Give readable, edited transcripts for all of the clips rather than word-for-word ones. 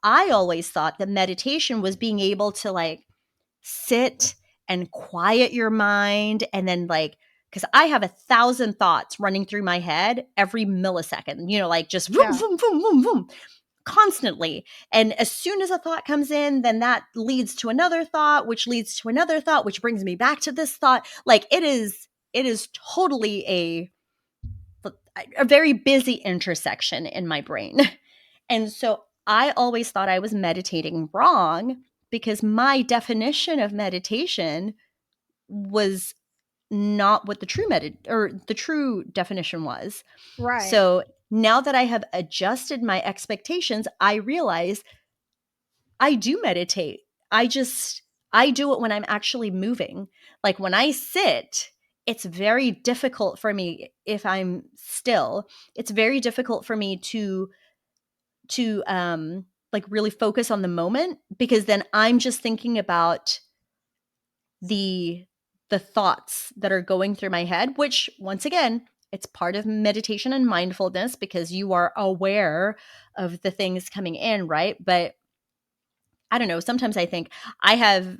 I always thought that meditation was being able to like sit and quiet your mind and then like, because I have 1,000 thoughts running through my head every millisecond, like just boom, Yeah. boom, boom, boom, boom, constantly. And as soon as a thought comes in, then that leads to another thought, which leads to another thought, which brings me back to this thought. Like it is totally a very busy intersection in my brain. And so I always thought I was meditating wrong because my definition of meditation was not what the true definition was. Right. So now that I have adjusted my expectations, I realize I do meditate. I do it when I'm actually moving. Like when I sit, it's very difficult for me if I'm still. It's very difficult for me to like really focus on the moment because then I'm just thinking about the thoughts that are going through my head, which once again, it's part of meditation and mindfulness because you are aware of the things coming in, right? But I don't know, sometimes I think I have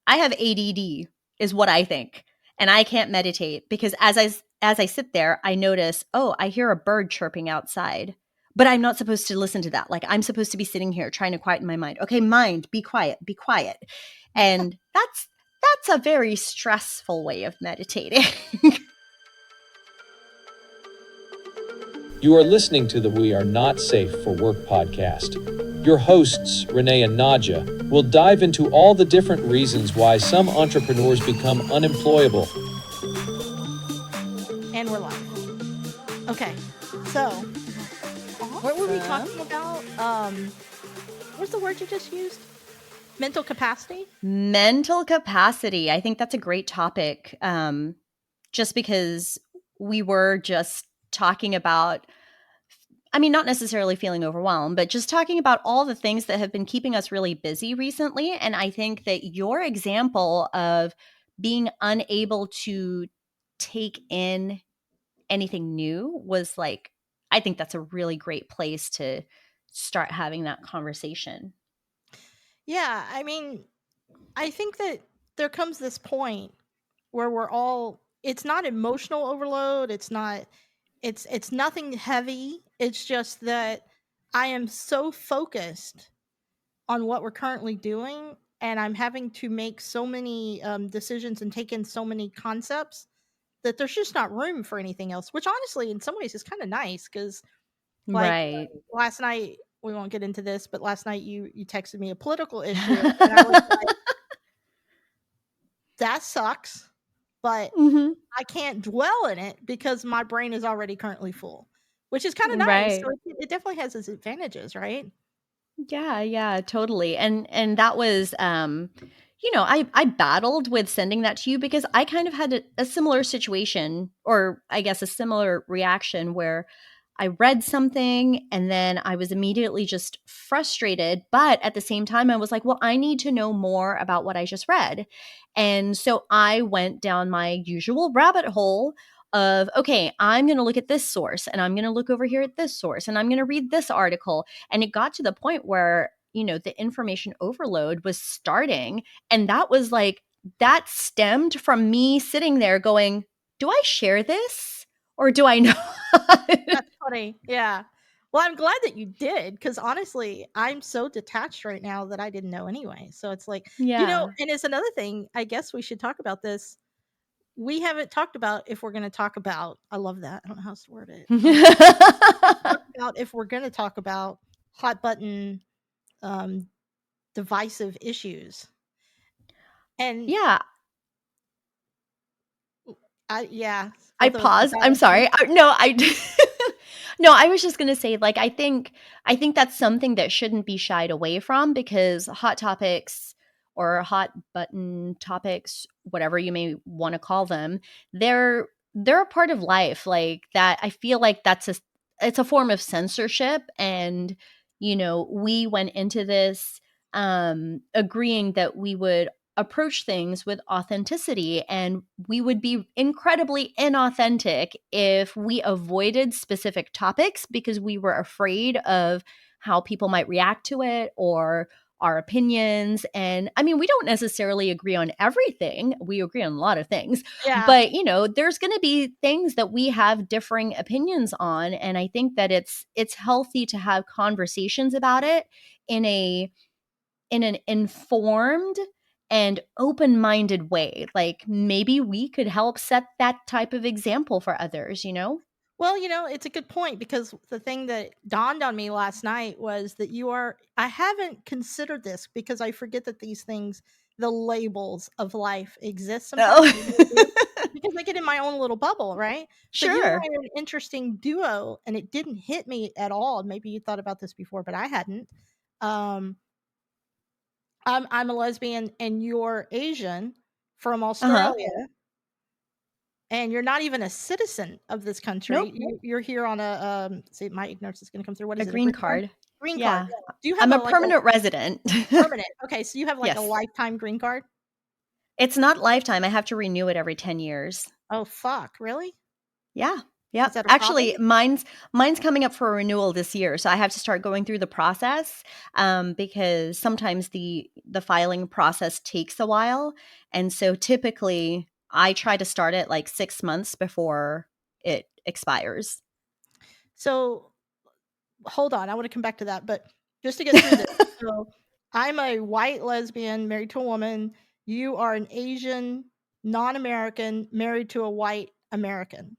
I have ADD is what I think. And I can't meditate because as I sit there, I notice, oh, I hear a bird chirping outside. But I'm not supposed to listen to that. Like I'm supposed to be sitting here trying to quieten my mind. Okay, mind, be quiet, be quiet. And that's a very stressful way of meditating. You are listening to the We Are Not Safe for Work podcast. Your hosts, Renee and Nadja, will dive into all the different reasons why some entrepreneurs become unemployable. And we're live. Okay, so what were we talking about? What's the word you just used? Mental capacity? Mental capacity. I think that's a great topic. Just because we were just talking about, I mean, not necessarily feeling overwhelmed, but just talking about all the things that have been keeping us really busy recently. And I think that your example of being unable to take in anything new was like, I think that's a really great place to start having that conversation. Yeah, I mean, I think that there comes this point where it's not emotional overload, it's nothing heavy. It's just that I am so focused on what we're currently doing, and I'm having to make so many decisions and take in so many concepts that there's just not room for anything else, which honestly in some ways is kind of nice because like Right. last night, we won't get into this, but last night you texted me a political issue and I was like, that sucks, but Mm-hmm. I can't dwell in it because my brain is already currently full, which is kind of nice. Right. So it definitely has its advantages, right? Yeah, totally. And that was I battled with sending that to you because I kind of had a similar situation, or I guess a similar reaction where I read something and then I was immediately just frustrated, but at the same time I was like, well, I need to know more about what I just read. And so I went down my usual rabbit hole of, okay, I'm going to look at this source and I'm going to look over here at this source and I'm going to read this article. And it got to the point where, the information overload was starting. And that was like, that stemmed from me sitting there going, do I share this or do I not? That's funny. Yeah. Well, I'm glad that you did because honestly, I'm so detached right now that I didn't know anyway. So it's like, Yeah. and it's another thing, I guess we should talk about this. We haven't talked about if we're going to talk about, I love that. I don't know how else to word it. Talk about if we're going to talk about hot button divisive issues. And Yeah. both of us paused. got I'm it. sorry. No, I was just going to say, like, I think that's something that shouldn't be shied away from because hot topics or hot button topics, whatever you may want to call them, they're a part of life. Like that, I feel like it's a form of censorship. And, we went into this agreeing that we would approach things with authenticity, and we would be incredibly inauthentic if we avoided specific topics because we were afraid of how people might react to it or our opinions. And I mean, we don't necessarily agree on everything. We agree on a lot of things, Yeah. but there's going to be things that we have differing opinions on. And I think that it's healthy to have conversations about it in an informed and open-minded way. Like maybe we could help set that type of example for others. Well, it's a good point because the thing that dawned on me last night was that I haven't considered this because I forget that these things, the labels of life exist sometimes. Oh. I really do. Because I get in my own little bubble, right? But you and Sure. I are an interesting duo, and it didn't hit me at all. Maybe you thought about this before, but I hadn't. Um, I'm a lesbian, and you're Asian from Uh-huh. Australia, and you're not even a citizen of this country. Nope. You're here on a see, my ignorance is going to come through. What A is it? A green green card? card. Green card. Yeah. Do you have I'm a a like a permanent resident. permanent? Okay, so you have like a Yes. lifetime green card? It's not lifetime. I have to renew it every 10 years. Oh fuck, really? Yeah. Is Yep. that a problem? Actually, mine's coming up for renewal this year, so I have to start going through the process because sometimes the filing process takes a while, and so typically I try to start it like 6 months before it expires. So hold on, I want to come back to that, but just to get through this. So I'm a white lesbian married to a woman. You are an Asian non-American married to a white American.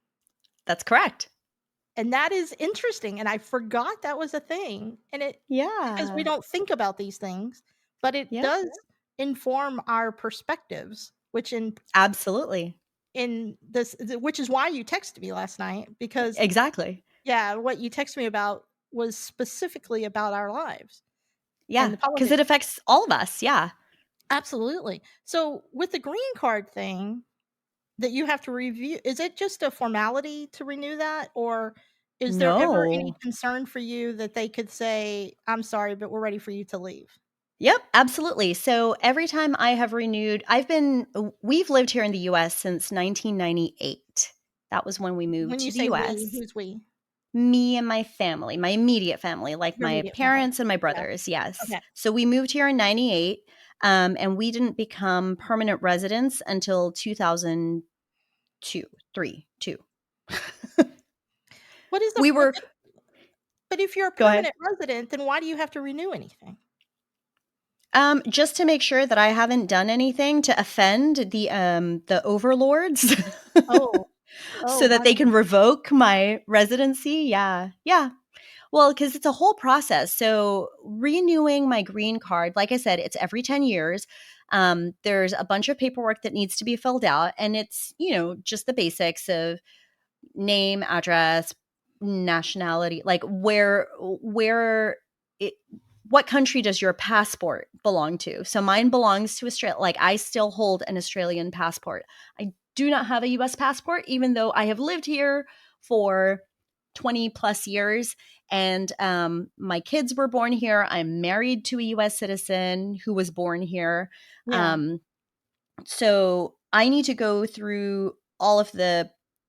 That's correct. And that is interesting, and I forgot that was a thing, and because we Yeah. don't think about these things, but it Yep. does inform our perspectives, which Absolutely. in this which is why you texted me last night because, Exactly. yeah, what you texted me about was specifically about our lives and Yeah, the problem because is it affects all of us. Yeah. absolutely. So, with the green card thing that you have to review, is it just a formality to renew that, or is there ever any No. concern for you that they could say, "I'm sorry, but we're ready for you to leave"? Yep, absolutely. So every time I have renewed, we've lived here in the US since 1998. That was when we moved When you to the say "we," US. who's "we"? Me and my family, my immediate family, like Your my immediate family. parents and my Yeah, brothers. Yes. okay. So we moved here in 98, and we didn't become permanent residents until 2002, 3, 2. What is the We were, but if you're a go ahead. permanent resident, then why do you have to renew anything? Just to make sure that I haven't done anything to offend the overlords. Oh. So Oh, that my they can revoke my residency. Yeah. Yeah. Well, because it's a whole process. So renewing my green card, like I said, it's every 10 years. There's a bunch of paperwork that needs to be filled out. And it's, just the basics of name, address, nationality, like where it, what country does your passport belong to? So mine belongs to Australia. Like I still hold an Australian passport. I do not have a US passport, even though I have lived here for 20 plus years. And my kids were born here. I'm married to a US citizen who was born here. Yeah. Um, so I need to go through all of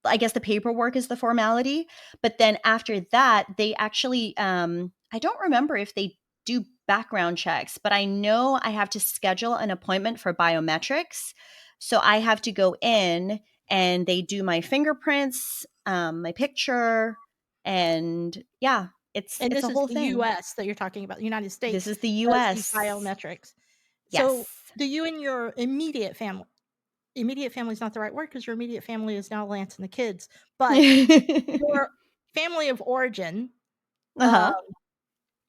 I guess the paperwork is the formality. But then after that, they actually, I don't remember if they do background checks, but I know I have to schedule an appointment for biometrics. So I have to go in and they do my fingerprints, my picture, and yeah, it's And it's this a is whole the thing. US that you're talking about. The United This States is the does these US. biometrics. So, Yes. do you and your immediate family is not the right word because your immediate family is now Lance and the kids, but your family of origin, uh, Uh-huh.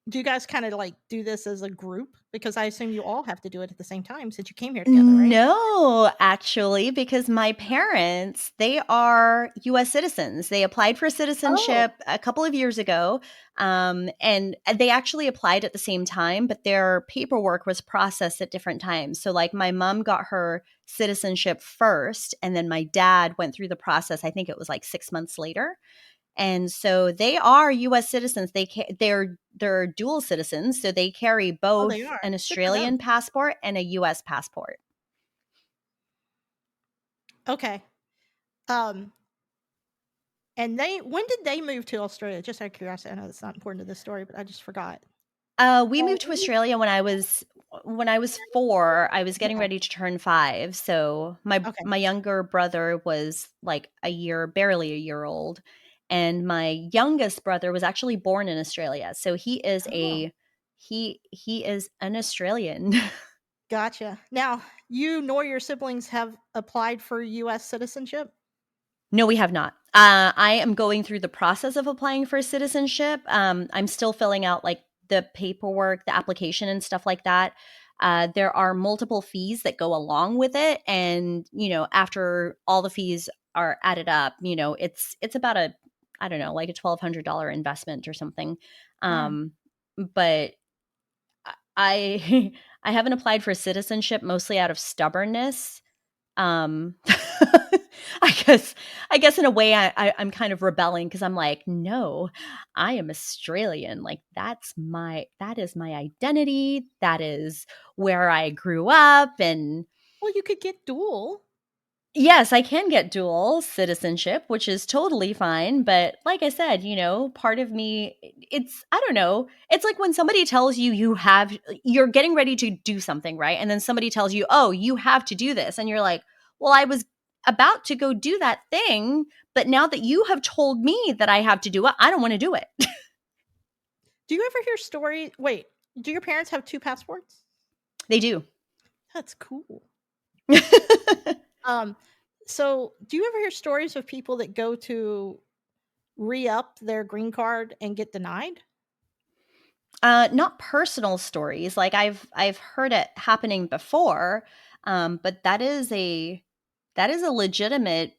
do you guys kinda, like, do this as a group? Because I assume you all have to do it at the same time since you came here together, right? No, actually, because my parents, they are US citizens. They applied for Oh, citizenship a couple of years ago, and they actually applied at the same time, but their paperwork was processed at different times. So, like, my mom got her citizenship first, and then my dad went through the process. I think it was like 6 months later. And so they are US citizens. They're dual citizens, so they carry oh, they both are. an Good for them. Australian passport and a US passport. Okay. Um, and when did they move to Australia? Just out of curiosity. I know it's not important to this story, but I just forgot. We moved to Australia when I was 4. I was getting Okay. ready to turn 5. So Okay. my younger brother was like barely a year old, and my youngest brother was actually born in Australia. So Oh, he is an Australian. gotcha. Now, you nor your siblings have applied for U.S. citizenship? No, we have not. I am going through the process of applying for citizenship. I'm still filling out like the paperwork, the application, and stuff like that. There are multiple fees that go along with it, and after all the fees are added up, it's about a I don't know, like a $1,200 investment or something. Wow. But I I haven't applied for citizenship mostly out of stubbornness. um I guess in a way I'm kind of rebelling because I'm like, no, I am Australian. Like that is my identity. That is where I grew up. And Well, you could get dual. yes, I can get dual citizenship, which is totally fine. But like I said, part of me, I don't know. It's like when somebody tells you you're getting ready to do something, right? And then somebody tells you, oh, you have to do this. And you're like, well, I was about to go do that thing. But now that you have told me that I have to do it, I don't want to do it. Do you ever hear stories? Wait, do your parents have 2 passports? They do. That's cool. Um, so do you ever hear stories of people that go to re-up their green card and get denied? Not personal stories. Like I've heard it happening before, but that is a legitimate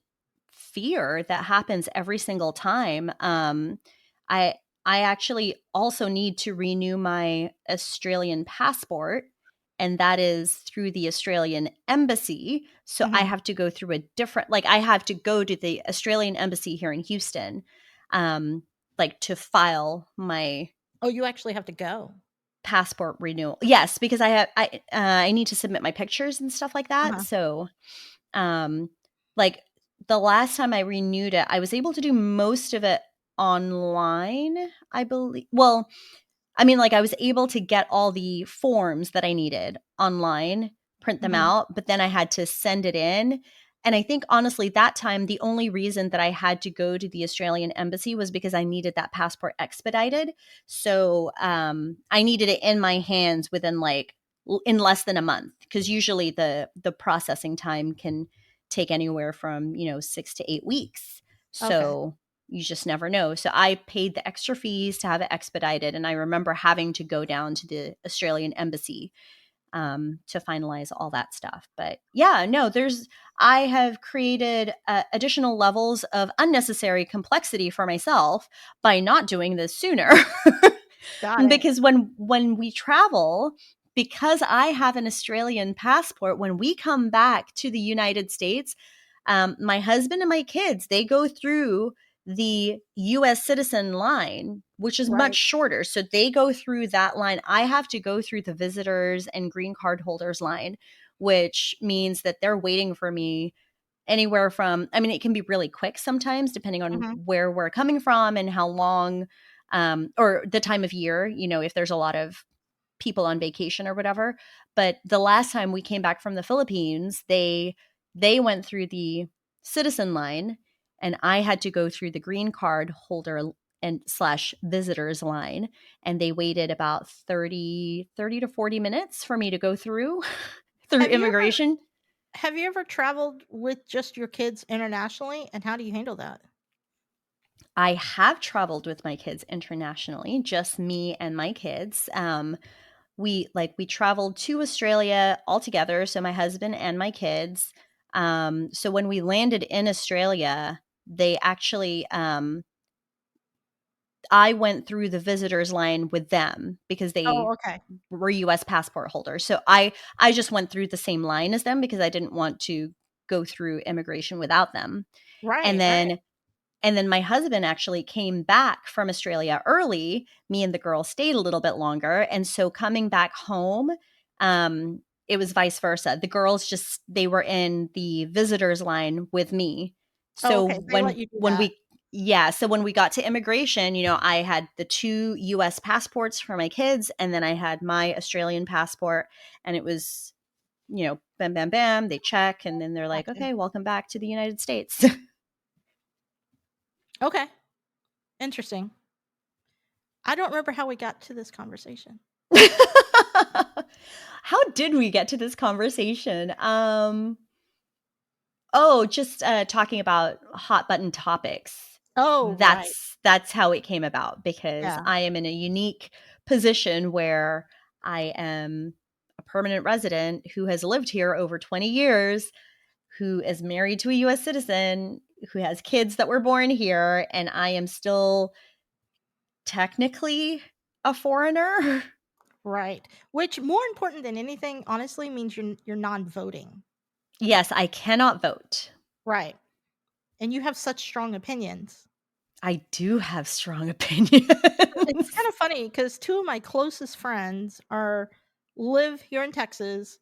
fear that happens every single time. I I actually also need to renew my Australian passport, and that is through the Australian embassy. So I Mhm. have to go through a different, like I have to go to the Australian embassy here in Houston, um, like to file my Oh, you actually have to go. passport renewal. Yes, because I need to submit my pictures and stuff like that. Uh-huh. So, um, like the last time I renewed it, I was able to do most of it online, I believe. Well, I mean, like I was able to get all the forms that I needed online, print them Mhm. out, but then I had to send it in. And I think honestly, that time, the only reason that I had to go to the Australian embassy was because I needed that passport expedited. So I needed it in my hands within in less than a month, because usually the processing time can take anywhere from 6 to 8 weeks. Okay. So you just never know. So I paid the extra fees to have it expedited. And I remember having to go down to the Australian embassy to finalize all that stuff. But yeah, no, I have created additional levels of unnecessary complexity for myself by not doing this sooner. Got it. Because when we travel, because I have an Australian passport, when we come back to the United States, my husband and my kids, they go through the US citizen line, which is much Right. shorter. So they go through that line. I have to go through the visitors and green card holders line, which means that they're waiting for me anywhere from, I mean, it can be really quick sometimes, depending on Mhm. where we're coming from and how long, or the time of year, if there's a lot of people on vacation or whatever. But the last time we came back from the Philippines, they went through the citizen line, and I had to go through the green card holder and slash visitors line, and they waited about 30 to 40 minutes for me to go through through Have you ever immigration. traveled with just your kids internationally, and how do you handle that? I have traveled with my kids internationally, just me and my kids. We traveled to Australia all together, so my husband and my kids. So when we landed in Australia, they actually I went through the visitors line with them because Oh, they okay. were US passport holders. So I just went through the same line as them because I didn't want to go through immigration without them. And Right, right. then and then my husband actually came back from Australia early. Me and the girl stayed a little bit longer. And so coming back home, it was vice versa. The girls they were in the visitors line with me. Oh, So okay, they let you do when that. Yeah, so when we got to immigration, I had the 2 US passports for my kids, and then I had my Australian passport, and it was, bam, bam, bam, they check, and then they're like, Gotcha. "Okay, welcome back to the United States." Okay. Interesting. I don't remember how we got to this conversation. How did we get to this conversation? Just talking about hot button topics. Oh, right. That's how it came about, because Yeah. I am in a unique position where I am a permanent resident who has lived here over 20 years, who is married to a US citizen, who has kids that were born here, and I am still technically a foreigner. Right. Which, more important than anything, honestly, means you're non-voting. Yes, I cannot vote. Right. And you have such strong opinions. I do have strong opinions. It's kind of funny because 2 of my closest friends live here in Texas,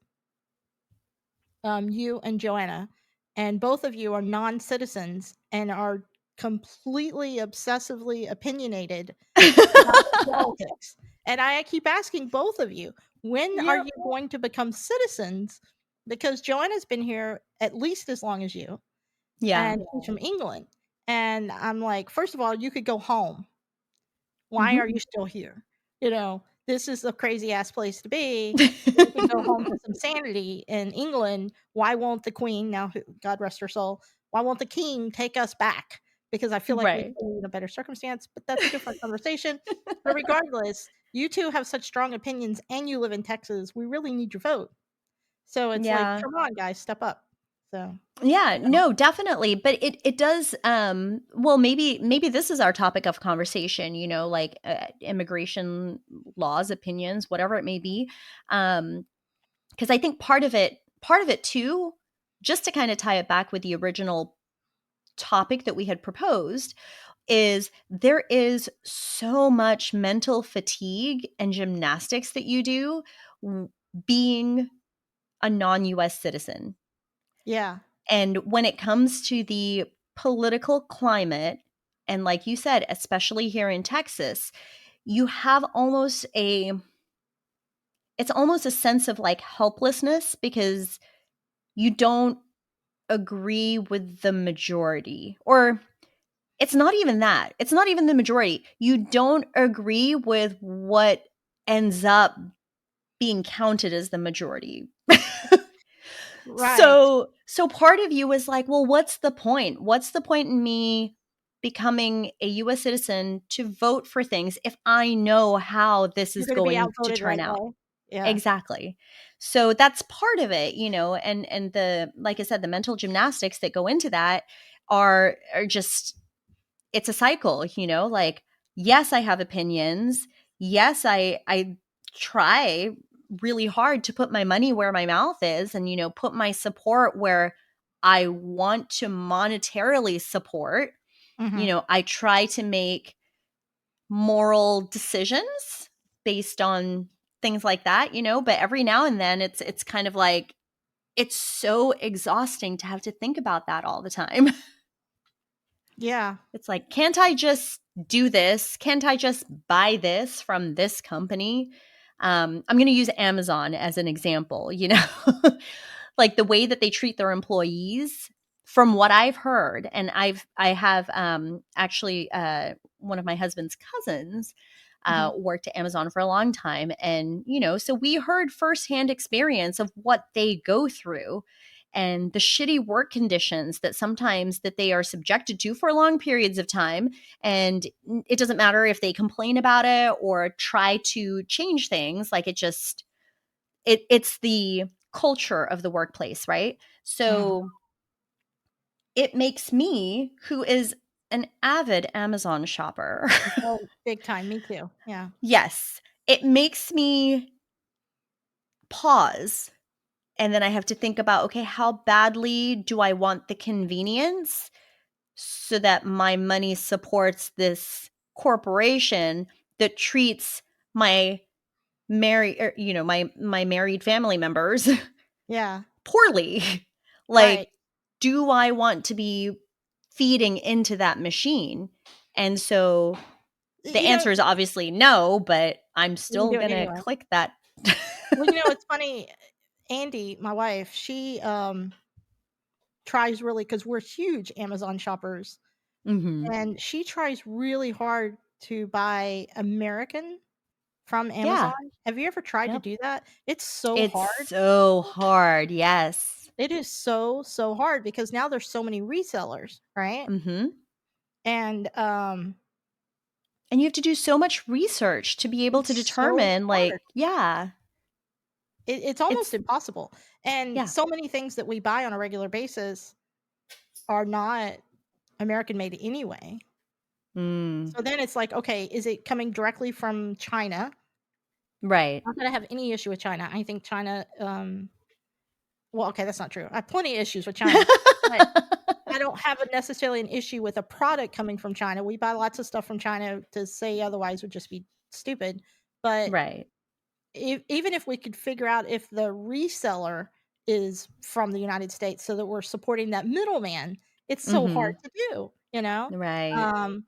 you and Joanna, and both of you are non-citizens and are completely obsessively opinionated about politics. And I keep asking both of you, when are Yep. you going to become citizens? Because Joanna's been here at least as long as you, Yeah. and she's from England. And I'm like, first of all, you could go home. Why Mhm. are you still here? This is a crazy ass place to be. You can go home to some sanity in England. Why won't the queen, now God rest her soul, why won't the king take us back? Because I feel like we'd Right. be in a better circumstance, but that's a different conversation. But regardless, you 2 have such strong opinions and you live in Texas. We really need your vote. So it's like, Yeah. come on, guys, step up. So, Yeah, you know, no, definitely. But it does well, maybe this is our topic of conversation, like immigration laws, opinions, whatever it may be. Because I think part of it too, just to kind of tie it back with the original topic that we had proposed, is there is so much mental fatigue and gymnastics that you do being a non-US citizen. yeah. And when it comes to the political climate, and like you said, especially here in Texas, you have it's almost a sense of like helplessness because you don't agree with the majority. Or it's not even that. It's not even the majority. You don't agree with what ends up being counted as the majority. Right. So part of you is like, well, what's the point? What's the point in me becoming a US citizen to vote for things if I know how this You're is going to be going to outvoted turn right out? away. Yeah. Exactly. So that's part of it, and the, like I said, the mental gymnastics that go into that are just, it's a cycle, like, yes, I have opinions. Yes, I try really hard to put my money where my mouth is, and put my support where I want to monetarily support. Mhm. I try to make moral decisions based on things like that, but every now and then it's kind of like, it's so exhausting to have to think about that all the time. Yeah. It's like, can't I just do this? Can't I just buy this from this company? I'm going to use Amazon as an example, like the way that they treat their employees, from what I've heard. And I have actually one of my husband's cousins Mhm. worked at Amazon for a long time. And, so we heard firsthand experience of what they go through and the shitty work conditions that sometimes that they are subjected to for long periods of time. And it doesn't matter if they complain about it or try to change things, like it's the culture of the workplace, right? Mhm. So it makes me, who is an avid Amazon shopper, Oh, big time. Me too. Yeah. yes, it makes me pause. And then I have to think about, okay, how badly do I want the convenience so that my money supports this corporation that treats my my married family members Yeah. poorly? Like, Right. do I want to be feeding into that machine. And so the You know, answer is obviously no, but I'm we can still do it going to anyway. click that. Well, it's funny. Andy, my wife, she tries really, because we're huge Amazon shoppers, Mm-hmm. and she tries really hard to buy American from Amazon. Yeah. Have you ever tried to Yep. do that? It's so It's hard. so hard. Yes. It is so, so hard because now there's so many resellers, right? Mm-hmm. And And you have to do so much research to be able to it's so determine, like, hard. yeah, It's almost it's, impossible. And yeah. so many things that we buy on a regular basis are not American made anyway. Mm, So then it's like, okay, is it coming directly from China? right. Not that I have any issue with China. I think China, well, okay, that's not true. I have plenty of issues with China, but I don't have necessarily an issue with a product coming from China. We buy lots of stuff from China. To say otherwise would just be stupid. But Right. even if we could figure out if the reseller is from the United States, so that we're supporting that middleman, it's so hard Mm-hmm. to do. Right. Um,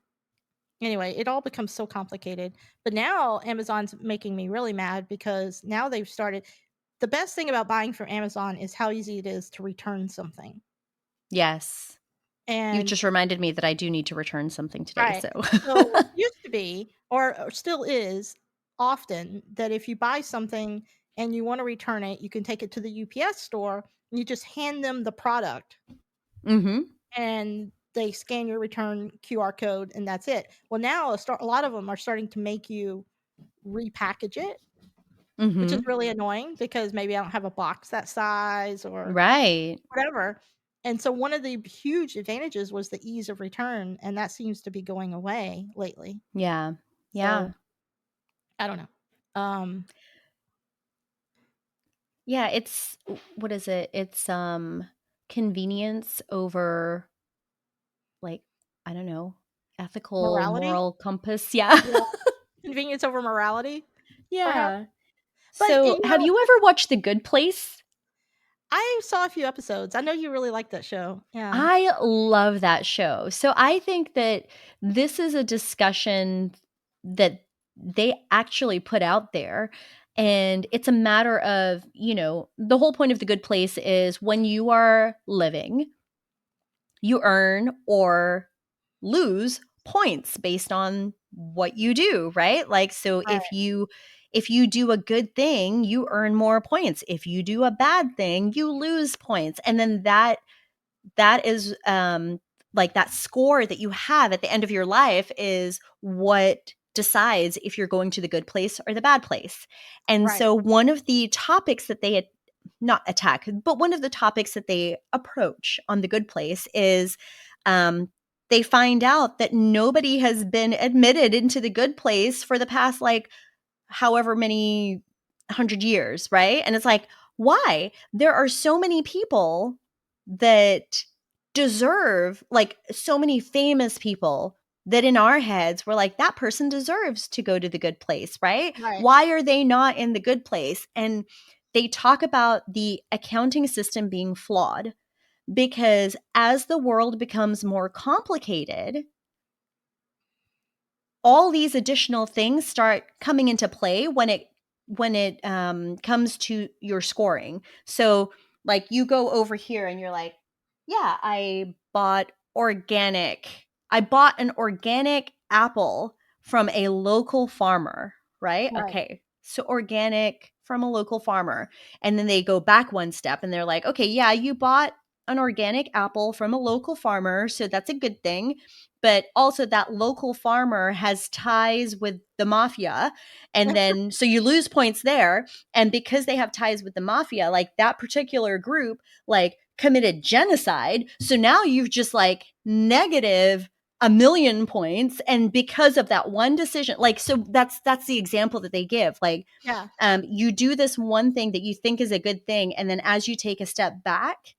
anyway, it all becomes so complicated. But now Amazon's making me really mad because now they've started. The best thing about buying from Amazon is how easy it is to return something. Yes. You And just reminded me that I do need to return something today. right. So, So it used to be, or still is, often that if you buy something and you want to return it, you can take it to the UPS store and you just hand them the product mm-hmm. and they scan your return QR code and that's it. Well, now a lot of them are starting to make you repackage it, which is Mm-hmm. really annoying because maybe I don't have a box that size or Right. whatever. And so one of the huge advantages was the ease of return, and that seems to be going away lately. Yeah. Yeah. So I don't know. Yeah. It's, what is it? It's, convenience over, like, I don't know, ethical, Morality? moral compass. Yeah. Yeah. Convenience over morality, perhaps. Yeah. But So, have you ever watched The Good Place? I saw a few episodes. I know you really like that show. Yeah. I love that show. So I think that this is a discussion that they actually put out there. And it's a matter of, the whole point of The Good Place is when you are living, you earn or lose points based on what you do, right? Like, so Right. if you do a good thing, you earn more points. If you do a bad thing, you lose points. And then that is like that score that you have at the end of your life is what decides if you're going to the good place or the bad place. And Right. so one of the topics that they not attack, but one of the topics that they approach on the good place is they find out that nobody has been admitted into the good place for the past like however many 100 years, right? And it's like, why? There are so many people that deserve, like so many famous people that in our heads we're like, that person deserves to go to the good place, right? Right. Why are they not in the good place? And they talk about the accounting system being flawed because as the world becomes more complicated, all these additional things start coming into play when it comes to your scoring. So like you go over here and you're like, yeah, I bought an organic apple from a local farmer, right? Right. Okay. So organic from a local farmer. And then they go back one step and they're like, okay, yeah, you bought an organic apple from a local farmer, so that's a good thing. But also that local farmer has ties with the mafia. And then so you lose points there. And because they have ties with the mafia, like that particular group, like committed genocide. So now you've just like negative 1,000,000 points. And because of that one decision, like, so that's the example that they give. Like, Yeah. you do this one thing that you think is a good thing. And then as you take a step back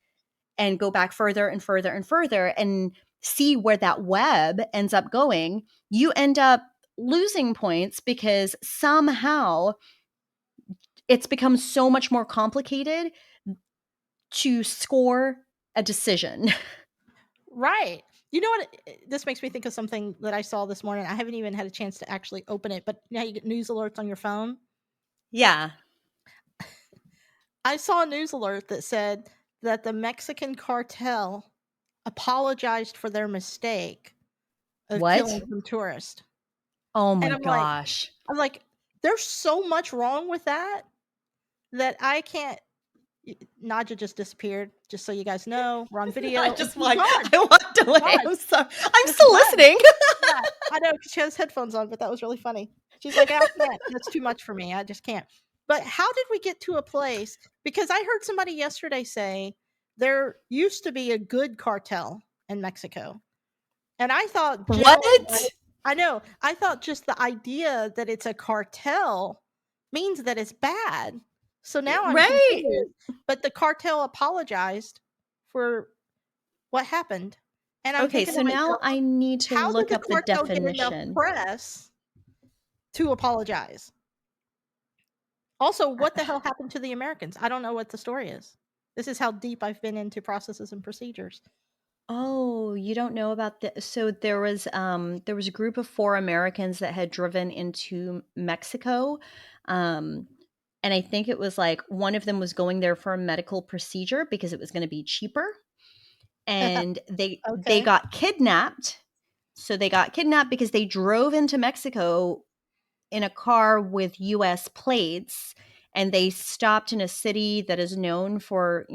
and go back further and further and further and see where that web ends up going, you end up losing points because somehow it's become so much more complicated to score a decision. Right. You know what? This makes me think of something that I saw this morning. I haven't even had a chance to actually open it, but now you get news alerts on your phone. Yeah. I saw a news alert that said that the Mexican cartel apologized for their mistake of killing What? some tourists. Oh And my gosh. I'm like, there's so much wrong with that I can't. Nadja just disappeared. Just so you guys know, we're on video. I And just she's walked. gone. I walked away. Gone. I'm sorry. I'm Just still done. listening. Yeah, I know, 'cause she has headphones on, but that was really funny. She's like, I can't. That's too much for me. I just can't. But how did we get to a place? Because I heard somebody yesterday say there used to be a good cartel in Mexico. And I thought What? I know. I thought just the idea that it's a cartel means that it's bad. So now I'm Right. confused. But the cartel apologized for what happened. And I'm Okay, thinking so to now myself, I need to how did look the up the cartel get enough definition. press to apologize? Also, what the hell happened to the Americans? I don't know what the story is. This is how deep I've been into processes and procedures. Oh, you don't know about the so there was a group of 4 Americans that had driven into Mexico. And I think it was like one of them was going there for a medical procedure because it was going to be cheaper. And they Okay. got kidnapped. So they got kidnapped because they drove into Mexico in a car with US plates, and they stopped in a city that is known for,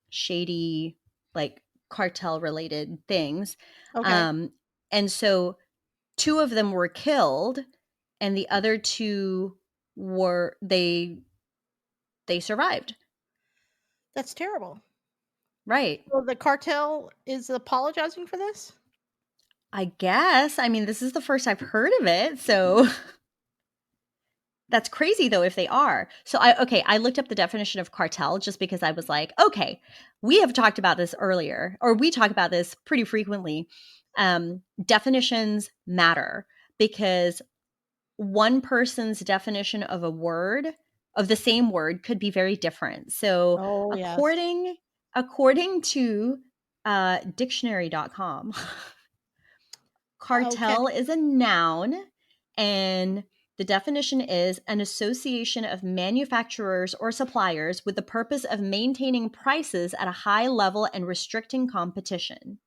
shady, like cartel related things. Okay. And so 2 of them were killed, and the other 2 were they survived. That's terrible. Right. So the cartel is apologizing for this? I guess. I mean, this is the first I've heard of it, so that's crazy though if they are. So I looked up the definition of cartel just because I was like, okay, we have talked about this earlier, or we talk about this pretty frequently. Definitions matter because one person's definition of a word, of the same word, could be very different. So Oh, yes. according to dictionary.com, cartel is a noun, and the definition is an association of manufacturers or suppliers with the purpose of maintaining prices at a high level and restricting competition.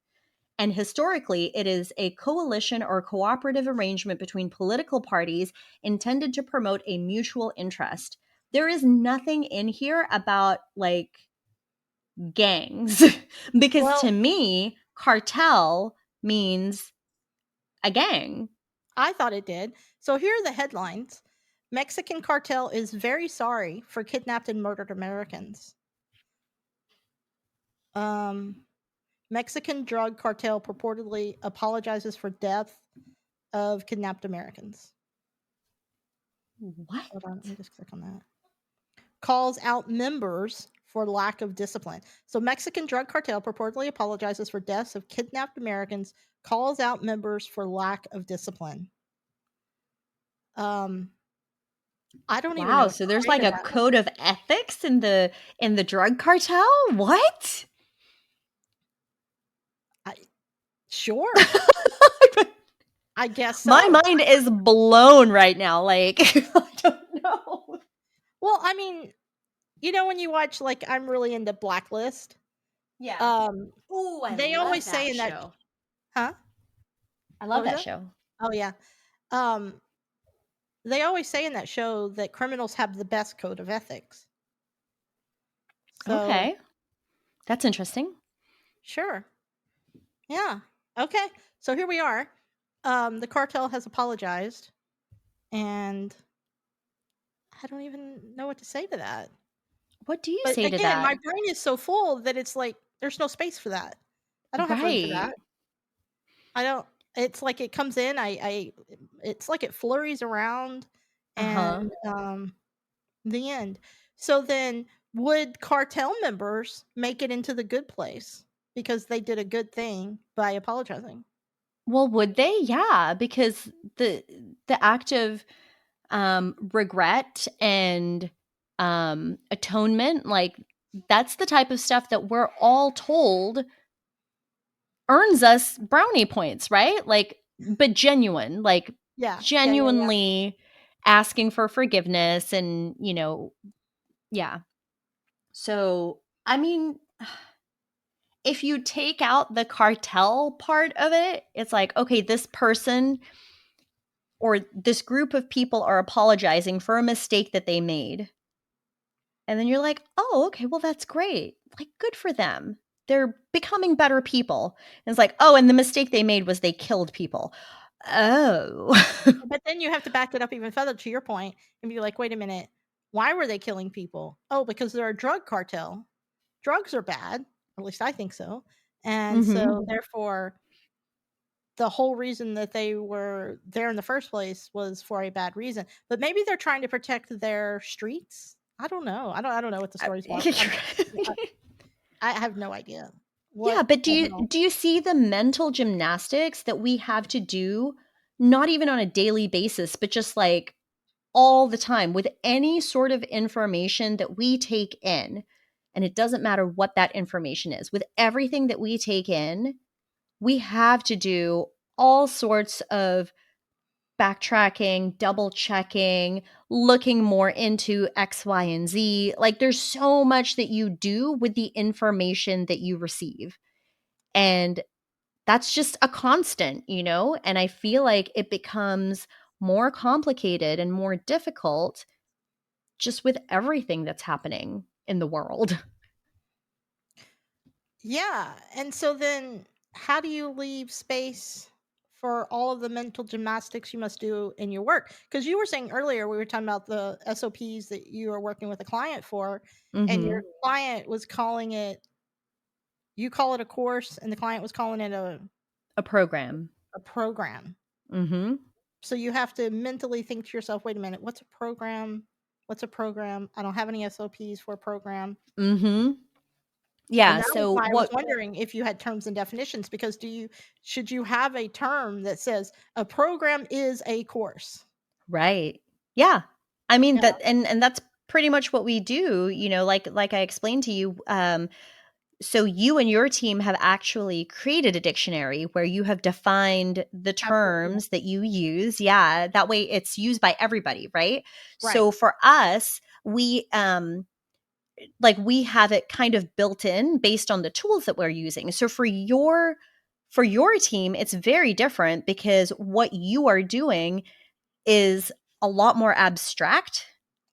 And historically, it is a coalition or cooperative arrangement between political parties intended to promote a mutual interest. There is nothing in here about like gangs because to me, cartel means a gang. I thought it did. So here are the headlines. Mexican cartel is very sorry for kidnapped and murdered Americans. Mexican drug cartel purportedly apologizes for death of kidnapped Americans. What? Hold on, let me just click on that. Calls out members for lack of discipline. So Mexican drug cartel purportedly apologizes for deaths of kidnapped Americans, calls out members for lack of discipline. I don't even know. Wow, so there's like a code of ethics in the drug cartel? What? Sure. I guess so. My mind is blown right now. Like, I don't know. Well, I mean, you know, when you watch like I'm really into Blacklist. Yeah. Ooh, they always say in that show. Huh? I love that show. Oh yeah. They always say in that show that criminals have the best code of ethics. So, okay. That's interesting. Sure. Yeah. Okay. So here we are. The cartel has apologized, and I don't even know what to say to that. What do you But say to again, that? my brain is so full that it's like there's no space for that. I don't have room for that. I don't. It's like it comes in. It's like it flurries around, and the end. So then, would cartel members make it into the good place because they did a good thing by apologizing? Well, would they? Yeah, because the act of regret and atonement, like that's the type of stuff that we're all told earns us brownie points, right? Like, but genuine, like Yeah. genuinely asking for forgiveness and, yeah. So, I mean, if you take out the cartel part of it, it's like, okay, this person or this group of people are apologizing for a mistake that they made. And then you're like, oh, okay, well, that's great. Like, good for them. They're becoming better people. And it's like, oh, and the mistake they made was they killed people. Oh. But then you have to back it up even further to your point and be like, wait a minute, why were they killing people? Oh, because they're a drug cartel. Drugs are bad, or at least I think so. And so therefore the whole reason that they were there in the first place was for a bad reason. But maybe they're trying to protect their streets. I don't know. I don't know what the story's about. I have no idea. Yeah, but do you see the mental gymnastics that we have to do, not even on a daily basis, but just like all the time with any sort of information that we take in? And it doesn't matter what that information is. With everything that we take in, we have to do all sorts of backtracking, double checking, looking more into X, Y, and Z. Like there's so much that you do with the information that you receive. And that's just a constant, And I feel like it becomes more complicated and more difficult just with everything that's happening in the world. Yeah. And so then how do you leave space for all of the mental gymnastics you must do in your work? Because you were saying earlier, we were talking about the SOPs that you are working with a client for, and your client was calling it, you call it a course, and the client was calling it a program. A program. Mm-hmm. So you have to mentally think to yourself, wait a minute, what's a program? What's a program? I don't have any SOPs for a program. Mm-hmm. Yeah. And that was So why I was wondering if you had terms and definitions, because should you have a term that says a program is a course? Right. Yeah. I mean that, and that's pretty much what we do, like I explained to you. So you and your team have actually created a dictionary where you have defined the terms that you use. Yeah. That way it's used by everybody, right? So for us, we have it kind of built in based on the tools that we're using. So for your team, it's very different because what you are doing is a lot more abstract.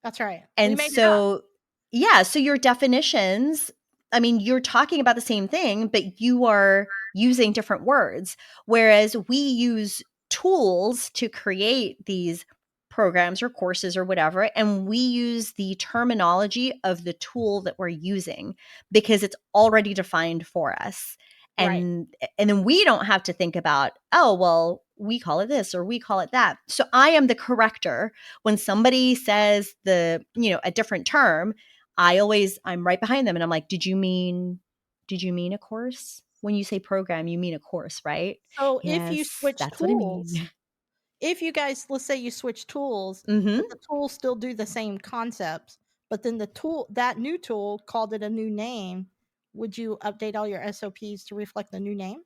That's right. And so, yeah, so your definitions, I mean, you're talking about the same thing, but you are using different words. Whereas we use tools to create these programs or courses or whatever, and we use the terminology of the tool that we're using because it's already defined for us. And then we don't have to think about, oh, well, we call it this or we call it that. So I am the corrector when somebody says a different term. I'm right behind them and I'm like, did you mean a course? When you say program, you mean a course, right? So yes, if you switch that's tools, what I mean. If you guys, let's say you switch tools, but the tools still do the same concepts, but then that new tool called it a new name, would you update all your SOPs to reflect the new name?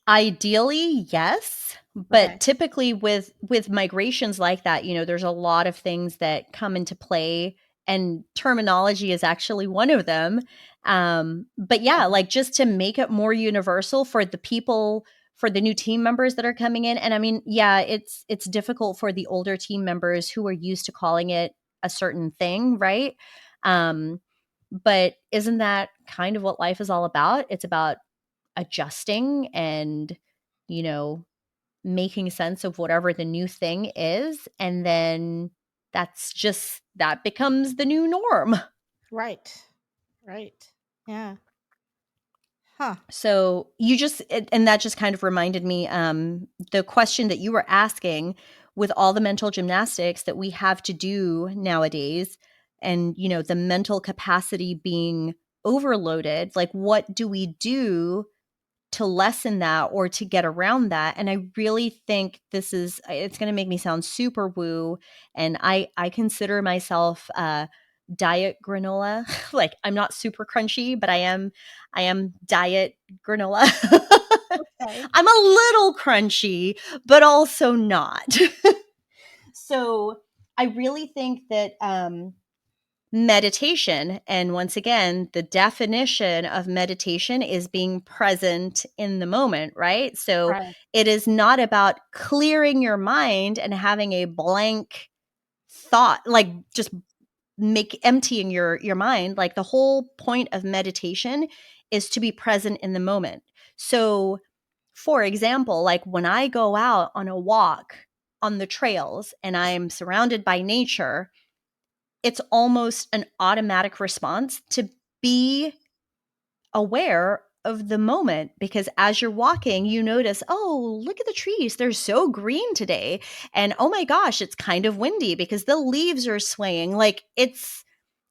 Ideally, yes. But typically with migrations like that, there's a lot of things that come into play and terminology is actually one of them. But yeah, like just to make it more universal for the people, for the new team members that are coming in. And I mean, yeah, it's difficult for the older team members who are used to calling it a certain thing, right? But isn't that kind of what life is all about? It's about adjusting and, making sense of whatever the new thing is. And then that becomes the new norm. Right. Yeah. Huh. So and that just kind of reminded me, the question that you were asking with all the mental gymnastics that we have to do nowadays and, the mental capacity being overloaded, like what do we do to lessen that or to get around that? And I really think it's going to make me sound super woo. And I consider myself diet granola. Like I'm not super crunchy, but I am diet granola. Okay. I'm a little crunchy, but also not. So I really think that meditation, and once again, the definition of meditation is being present in the moment, right? So Right. it is not about clearing your mind and having a blank thought, like just emptying your mind. Like the whole point of meditation is to be present in the moment. So for example, like when I go out on a walk on the trails and I'm surrounded by nature, it's almost an automatic response to be aware of the moment, because as you're walking, you notice, oh, look at the trees. They're so green today. And oh my gosh, it's kind of windy because the leaves are swaying. Like it's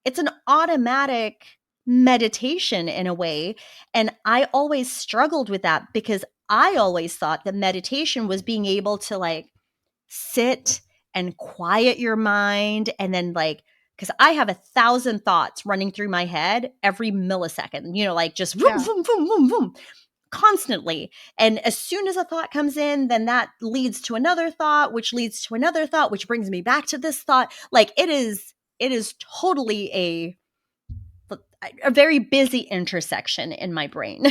an automatic meditation in a way. And I always struggled with that because I always thought that meditation was being able to like sit and quiet your mind and then like because I have 1,000 thoughts running through my head every millisecond, like just vroom, Yeah. vroom, vroom, vroom, vroom, constantly. And as soon as a thought comes in, then that leads to another thought, which leads to another thought, which brings me back to this thought. Like it is totally a very busy intersection in my brain.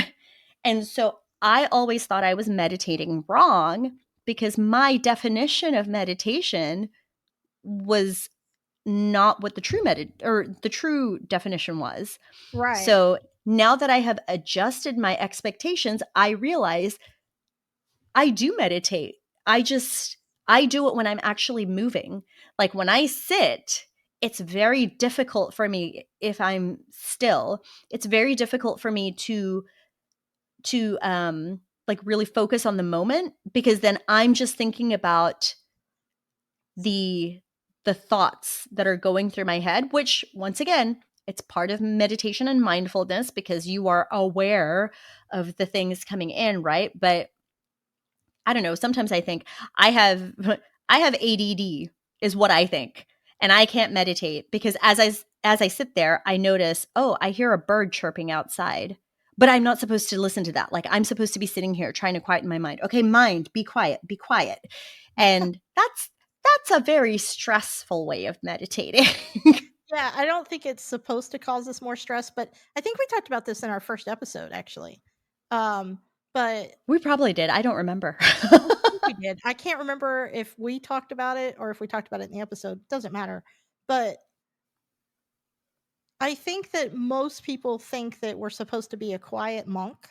And so I always thought I was meditating wrong because my definition of meditation was not what the true definition was. Right. So now that I have adjusted my expectations, I realize I do meditate. I do it when I'm actually moving. Like when I sit, it's very difficult for me if I'm still. It's very difficult for me to like really focus on the moment because then I'm just thinking about the thoughts that are going through my head, which once again, it's part of meditation and mindfulness because you are aware of the things coming in, right? But I don't know, sometimes I think I have I have ADD is what I think. And I can't meditate because as I sit there, I notice, oh, I hear a bird chirping outside. But I'm not supposed to listen to that. Like I'm supposed to be sitting here trying to quieten my mind. Okay, mind, be quiet, be quiet. And that's a very stressful way of meditating. Yeah, I don't think it's supposed to cause us more stress, but I think we talked about this in our first episode, actually. Um, but We probably did. I don't remember. I think we did. I can't remember if we talked about it or if we talked about it in the episode. Doesn't matter. But I think that most people think that we're supposed to be a quiet monk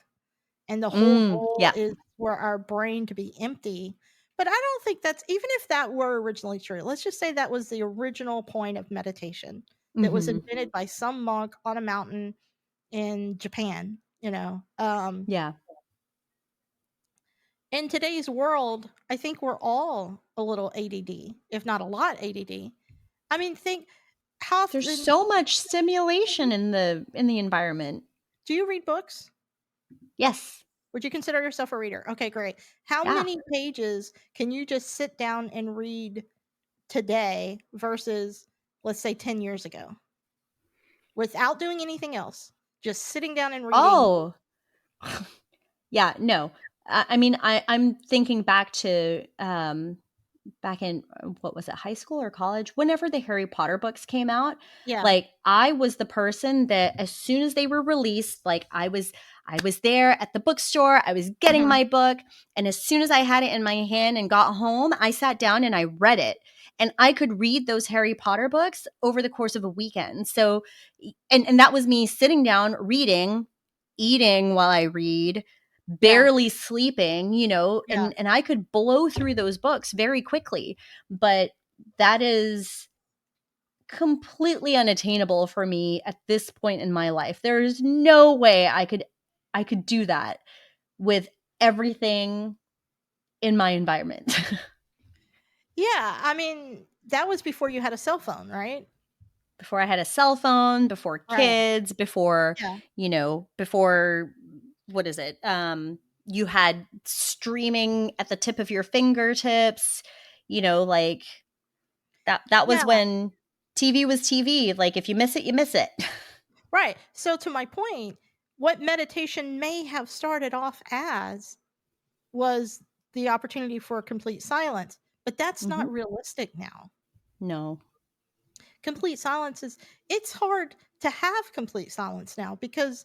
and the whole goal Yeah. is for our brain to be empty. But I don't think that's, even if that were originally true, let's just say that was the original point of meditation that was Mhm. invented by some monk on a mountain in Japan, Yeah. in today's world, I think we're all a little ADD, if not a lot ADD. I mean, think how There's often so much stimulation in the environment. do you read books? Yes. Would you consider yourself a reader? Okay, great. How Yeah. many pages can you just sit down and read today versus, let's say, 10 years ago without doing anything else? Just sitting down and reading. Oh. Yeah, no. I mean, I'm thinking back to back in what was it, high school or college, whenever the Harry Potter books came out. Yeah. Like I was the person that as soon as they were released, like I was there at the bookstore, I was getting Mhm. my book, and as soon as I had it in my hand and got home, I sat down and I read it. And I could read those Harry Potter books over the course of a weekend. So and that was me sitting down reading, eating while I read, Yeah. barely sleeping, Yeah. and I could blow through those books very quickly. But that is completely unattainable for me at this point in my life. There's no way I could do that with everything in my environment. Yeah. I mean, that was before you had a cell phone, right? Before I had a cell phone, before Right. kids, before, Yeah. before what is it? You had streaming at the tip of your fingertips, like that was Yeah. when TV was TV. Like if you miss it, you miss it. Right. So to my point, what meditation may have started off as was the opportunity for complete silence, but that's not realistic now. No. Complete silence it's hard to have complete silence now because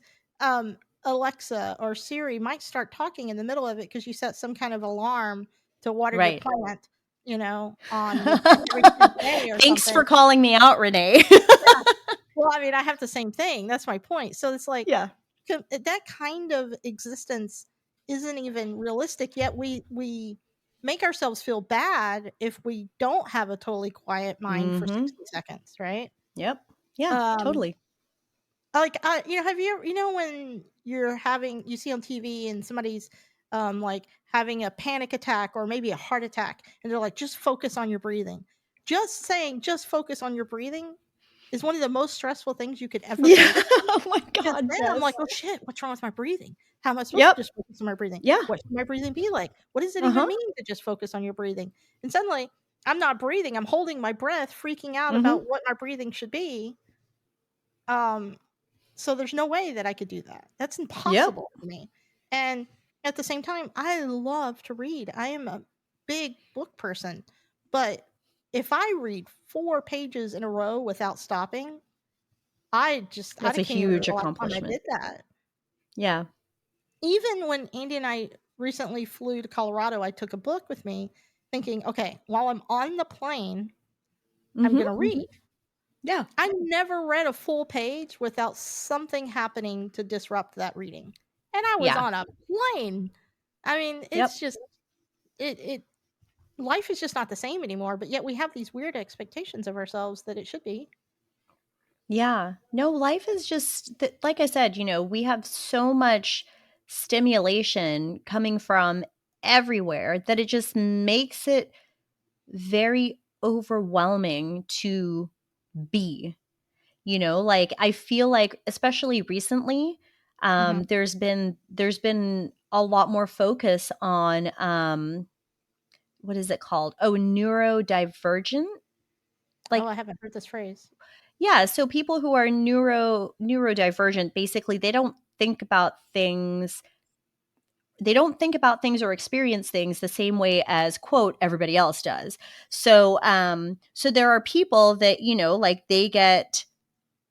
Alexa or Siri might start talking in the middle of it because you set some kind of alarm to water your Right. plant, on every 10th day or Thanks something. for calling me out, Renee. Yeah. Well, I mean, I have the same thing. That's my point. So it's like Yeah. that kind of existence isn't even realistic, yet we make ourselves feel bad if we don't have a totally quiet mind for 60 seconds, right? Yep. Yeah, totally. Like have you when you see on TV and somebody's like having a panic attack or maybe a heart attack and they're like, just focus on your breathing. Just saying just focus on your breathing is one of the most stressful things you could ever go Yeah. through. Oh my Because God. then I'm Yes. like, oh shit, what's wrong with my breathing? How am I supposed to Yep. just focus on my breathing? Yeah. What should my breathing be like? What does it even mean to just focus on your breathing? And suddenly I'm not breathing, I'm holding my breath, freaking out about what my breathing should be. So there's no way that I could do that. That's Yep. impossible for me. And at the same time, I love to read. I am a big book person. But if I read 4 pages in a row without stopping, I That's a can't even huge remember the last time I accomplishment. did that. Yeah. Even when Andy and I recently flew to Colorado, I took a book with me thinking, okay, while I'm on the plane, I'm going to read. Yeah. I never read a full page without something happening to disrupt that reading. And I was on a plane. I mean, it's just life is just not the same anymore, but yet we have these weird expectations of ourselves that it should be. Yeah. No, life is just like I said, we have so much stimulation coming from everywhere that it just makes it very overwhelming to be. Like I feel like especially recently there's been a lot more focus on what is it called? Oh, neurodivergent. Like I haven't heard this phrase. yeah, so people who are neurodivergent, basically they don't think about things or experience things the same way as quote everybody else does. So so there are people that, like they get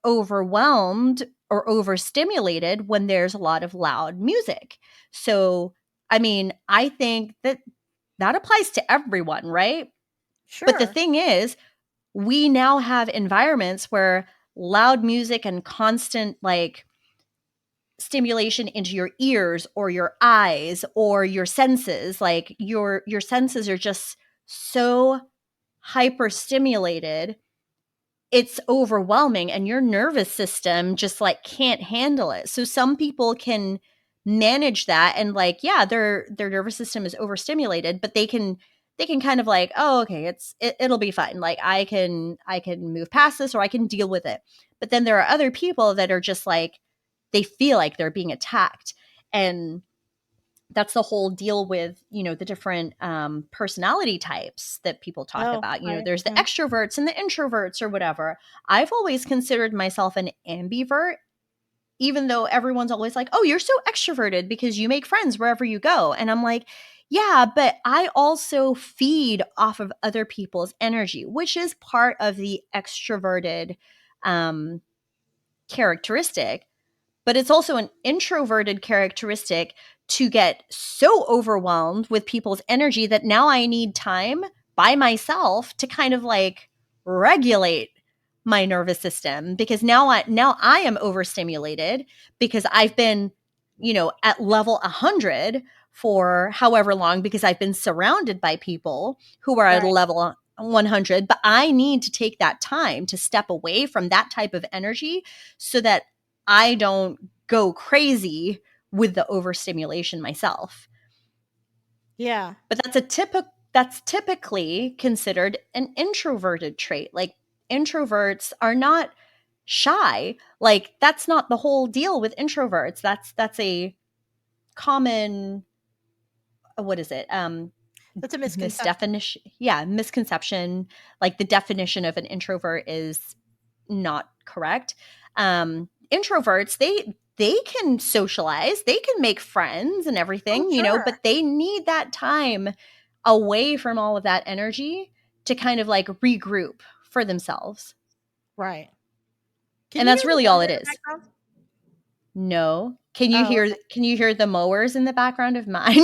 overwhelmed or overstimulated when there's a lot of loud music. So I mean, I think that applies to everyone, right? Sure. But the thing is, we now have environments where loud music and constant like stimulation into your ears or your eyes or your senses, like your senses are just so hyper stimulated, it's overwhelming and your nervous system just like can't handle it. So some people can manage that and like yeah, their nervous system is overstimulated, but they can kind of like, oh okay, it'll be fine. Like I can move past this or I can deal with it. But then there are other people that are just like they feel like they're being attacked. And that's the whole deal with the different personality types that people talk about. Right. There's the extroverts and the introverts or whatever. I've always considered myself an ambivert, even though everyone's always like, oh, you're so extroverted because you make friends wherever you go. And I'm like, yeah, but I also feed off of other people's energy, which is part of the extroverted characteristic. But it's also an introverted characteristic to get so overwhelmed with people's energy that now I need time by myself to kind of like regulate my nervous system, because now I am overstimulated because I've been, at level 100 for however long, because I've been surrounded by people who are at Right. level 100, but I need to take that time to step away from that type of energy so that I don't go crazy with the overstimulation myself. Yeah. But that's typically considered an introverted trait. Like introverts are not shy. Like that's not the whole deal with introverts. That's a common what is it? That's a misconception. Misconception. Like the definition of an introvert is not correct. Introverts, they can socialize, they can make friends and everything, Oh, sure. but they need that time away from all of that energy to kind of like regroup for themselves. Right. And that's really all it is. No. Can you hear the mowers in the background of mine?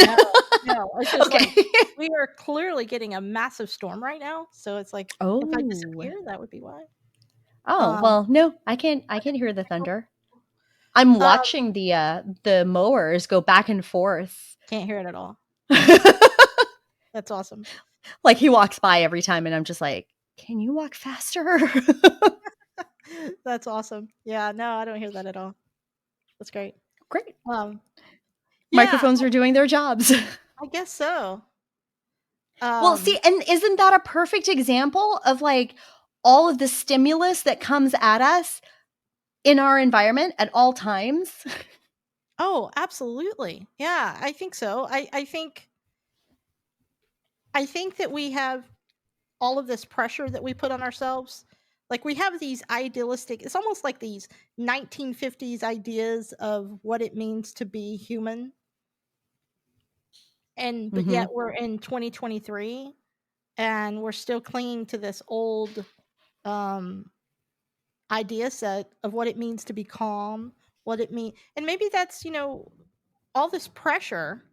No. It's just like we are clearly getting a massive storm right now. So it's like if I disappear, that would be why. Oh, well, no, I can't hear the thunder. I'm watching the mowers go back and forth. Can't hear it at all. That's awesome. Like he walks by every time and I'm just like, can you walk faster? That's awesome. Yeah, no, I don't hear that at all. That's great. Great. Yeah, microphones are doing their jobs. I guess so. Well, see, and isn't that a perfect example of like all of the stimulus that comes at us in our environment at all times? Oh, absolutely. Yeah, I think so. I think that we have all of this pressure that we put on ourselves. Like we have these idealistic, it's almost like these 1950s ideas of what it means to be human. But yet we're in 2023 and we're still clinging to this old idea set of what it means to be calm, what it means. And maybe that's, all this pressure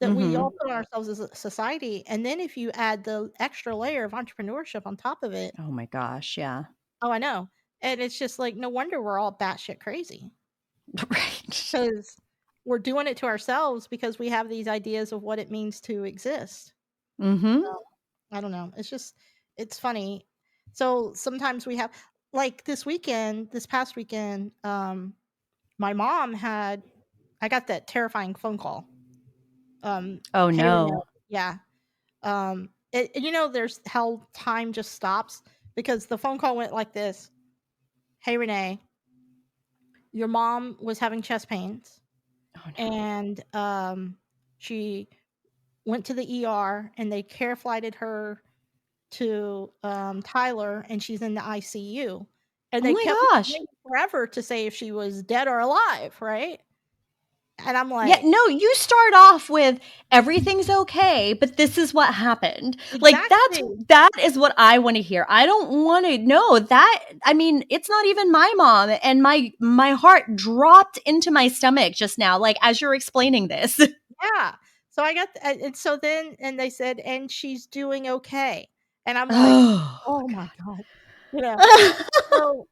that we all put on ourselves as a society. And then if you add the extra layer of entrepreneurship on top of it. Oh my gosh, yeah. Oh, I know. And it's just like, no wonder we're all batshit crazy. Right. Because we're doing it to ourselves because we have these ideas of what it means to exist. I don't know. It's funny. So sometimes we have, like this past weekend, my mom I got that terrifying phone call. Oh hey, no. Renee. Yeah. There's how time just stops because the phone call went like this. Hey, Renee, your mom was having chest pains. Oh, no. And she went to the ER and they care flighted her to Tyler and she's in the ICU. And they kept waiting forever to say if she was dead or alive, right? And I'm like, yeah, no, you start off with everything's okay, but this is what happened. Exactly. Like that is what I want to hear. I don't want to know that. I mean, it's not even my mom, and my heart dropped into my stomach just now, like as you're explaining this. Yeah. So I got, and so then, and they said, and she's doing okay. And I'm like, oh my God. So,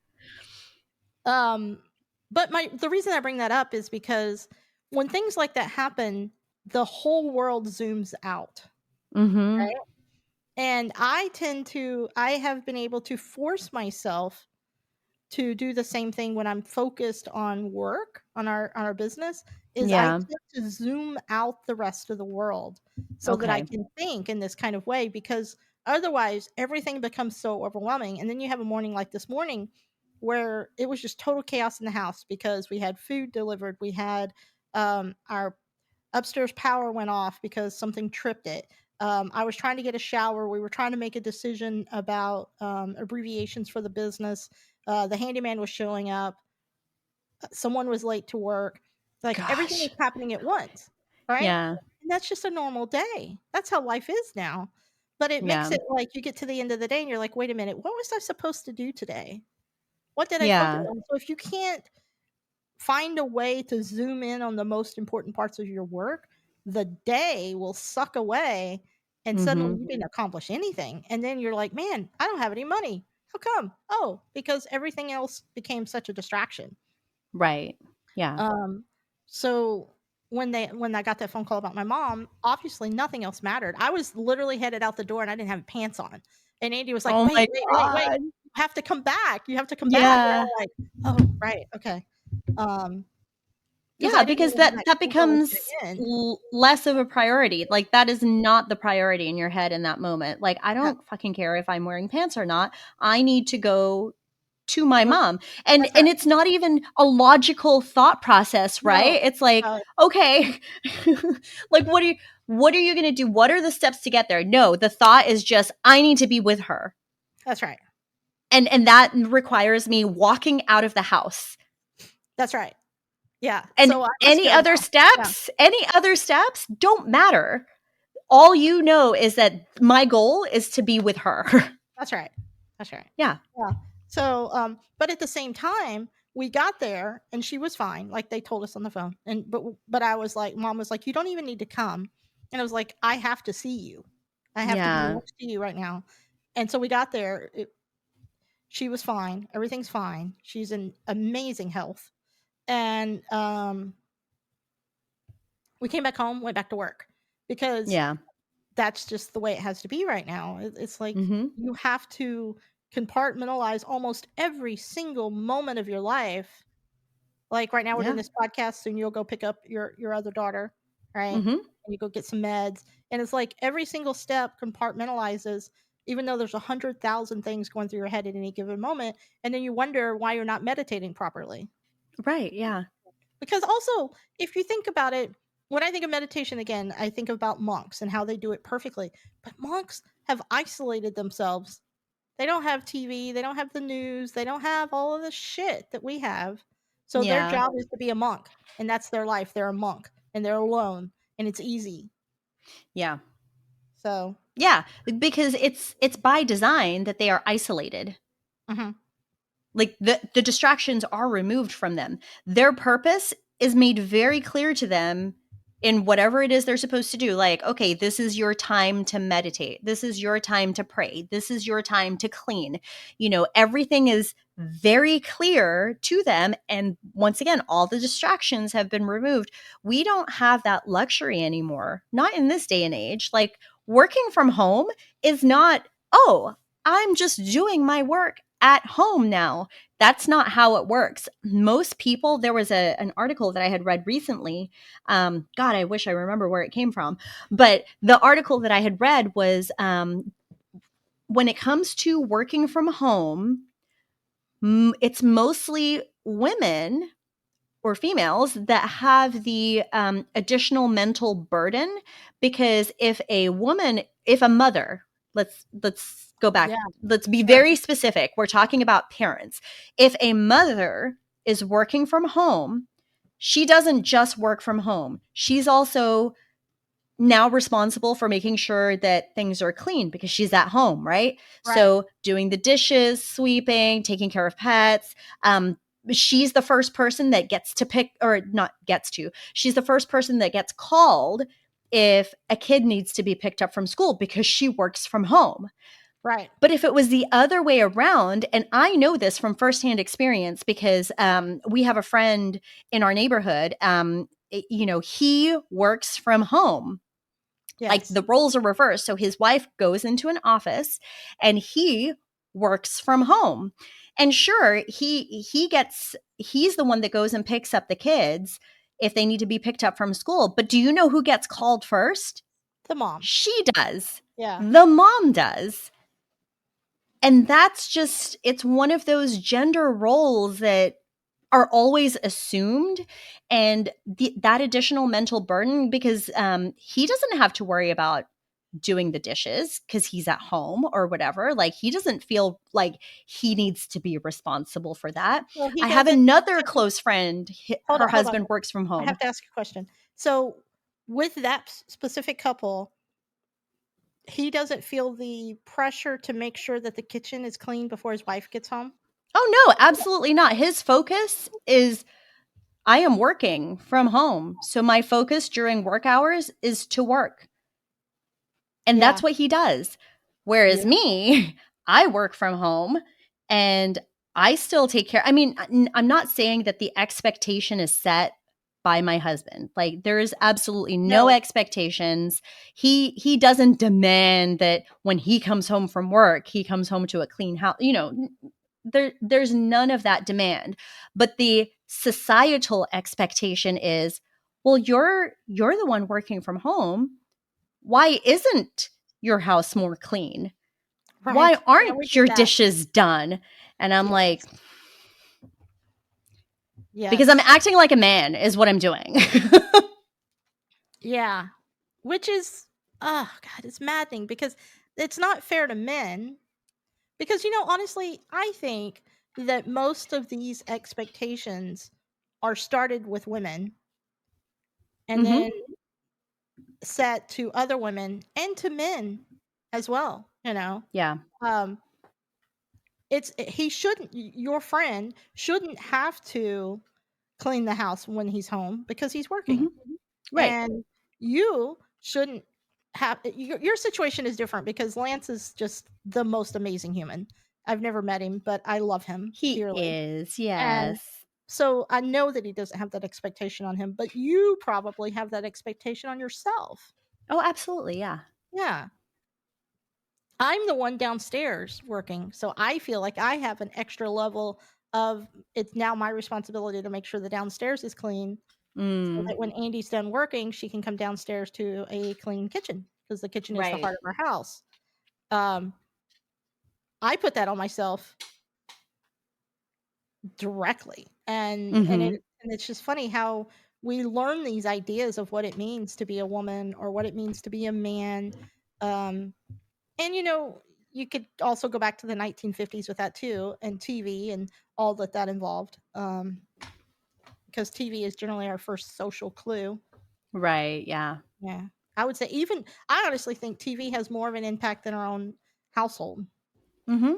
but the reason I bring that up is because when things like that happen, the whole world zooms out. Right? And I have been able to force myself to do the same thing when I'm focused on work, on our business, is I tend to zoom out the rest of the world so that I can think in this kind of way, because otherwise everything becomes so overwhelming. And then you have a morning like this morning where it was just total chaos in the house because we had food delivered. We had our upstairs power went off because something tripped it. I was trying to get a shower. We were trying to make a decision about abbreviations for the business. The handyman was showing up. Someone was late to work. Like everything was happening at once, right? Yeah. And that's just a normal day. That's how life is now. But it makes it like you get to the end of the day and you're like, wait a minute, what was I supposed to do today? What did I focus on? So if you can't find a way to zoom in on the most important parts of your work, the day will suck away and suddenly you didn't accomplish anything. And then you're like, man, I don't have any money. How come? Oh, because everything else became such a distraction. Right. Yeah. So when I got that phone call about my mom, obviously nothing else mattered. I was literally headed out the door and I didn't have pants on. And Andy was like, wait, you have to come back. You have to come back. And I'm like, oh, right. Okay. Yeah, because that becomes less of a priority. Like that is not the priority in your head in that moment. Like, I don't fucking care if I'm wearing pants or not. I need to go to my mom. And it's not even a logical thought process, right? It's like, okay, like What are you going to do? What are the steps to get there? No, the thought is just, I need to be with her. That's right. And that requires me walking out of the house. That's right. Yeah. And so I must any go other now. steps don't matter. All you know is that my goal is to be with her. That's right. That's right. Yeah. Yeah. So, but at the same time, we got there and she was fine. Like they told us on the phone. But I was like, Mom was like, you don't even need to come. And I was like, I have to see you. I have to be next to you right now. And so we got there. She was fine. Everything's fine. She's in amazing health. And we came back home, went back to work because that's just the way it has to be right now. It's like you have to compartmentalize almost every single moment of your life. Like right now we're doing this podcast, soon you'll go pick up your other daughter, right? And you go get some meds. And it's like every single step compartmentalizes, even though there's 100,000 things going through your head at any given moment. And then you wonder why you're not meditating properly. Right. Yeah. Because also, if you think about it, when I think of meditation again, I think about monks and how they do it perfectly. But monks have isolated themselves. They don't have TV, they don't have the news, they don't have all of the shit that we have. So their job is to be a monk, and that's their life. They're a monk, and they're alone, and it's easy. Yeah. So yeah, because it's by design that they are isolated. Like the distractions are removed from them. Their purpose is made very clear to them in whatever it is they're supposed to do. Like, okay, this is your time to meditate. This is your time to pray. This is your time to clean. Everything is very clear to them. And once again, all the distractions have been removed. We don't have that luxury anymore. Not in this day and age. Like working from home is not, oh, I'm just doing my work at home now. That's not how it works. Most people, there was an article that I had read recently. God, I wish I remember where it came from. But the article that I had read was when it comes to working from home, it's motly women or females that have the additional mental burden, because if a mother, let's go back. Let's be very specific. We're talking about parents. If a mother is working from home, she doesn't just work from home. She's also now responsible for making sure that things are clean because she's at home, right? So doing the dishes, sweeping, taking care of pets. She's the first person that gets to pick, or not gets to, she's the first person that gets called if a kid needs to be picked up from school because she works from home. Right. But if it was the other way around, and I know this from firsthand experience because we have a friend in our neighborhood, he works from home. Yes. Like the roles are reversed. So his wife goes into an office and he works from home. And sure, he's the one that goes and picks up the kids if they need to be picked up from school. But do you know who gets called first? The mom. She does. Yeah. The mom does. And that's just, it's one of those gender roles that are always assumed, and that additional mental burden, because he doesn't have to worry about doing the dishes because he's at home or whatever. Like he doesn't feel like he needs to be responsible for that. Well, I have another close friend, her husband works from home. I have to ask a question. So with that specific couple, he doesn't feel the pressure to make sure that the kitchen is clean before his wife gets home? Oh, no, absolutely not. His focus is, I am working from home. So my focus during work hours is to work. And that's what he does. Whereas me, I work from home and I still take care. I mean, I'm not saying that the expectation is set by my husband. Like there is absolutely no expectations. He doesn't demand that when he comes home from work, he comes home to a clean house. There's none of that demand. But the societal expectation is, well, you're the one working from home. Why isn't your house more clean? Right. Why aren't your dishes done? And I'm like, because I'm acting like a man is what I'm doing. Yeah. which is, oh God, it's maddening because it's not fair to men. Because, honestly, I think that most of these expectations are started with women and then Mm-hmm. set to other women and to men as well, Yeah. Um, your friend shouldn't have to clean the house when he's home because he's Mm-hmm. working. Right. And you shouldn't have your situation is different because Lance is just the most amazing human. I've never met him, but I love him He dearly. is. And Yes. so I know that he doesn't have that expectation on him, but you probably have that expectation on yourself. Oh, absolutely. Yeah. Yeah. I'm the one downstairs working, so I feel like I have an extra level of it's now my responsibility to make sure the downstairs is clean so Mm. that when Andy's done working, she can come downstairs to a clean kitchen because the kitchen is the Right. heart of our house. Um, I put that on myself directly, Mm-hmm. and it's just funny how we learn these ideas of what it means to be a woman or what it means to be a man. Um, and you could also go back to the 1950s with that too, and TV and all that involved. Because TV is generally our first social clue. Right. Yeah. Yeah. I would say I honestly think TV has more of an impact than our own household. Mm-hmm.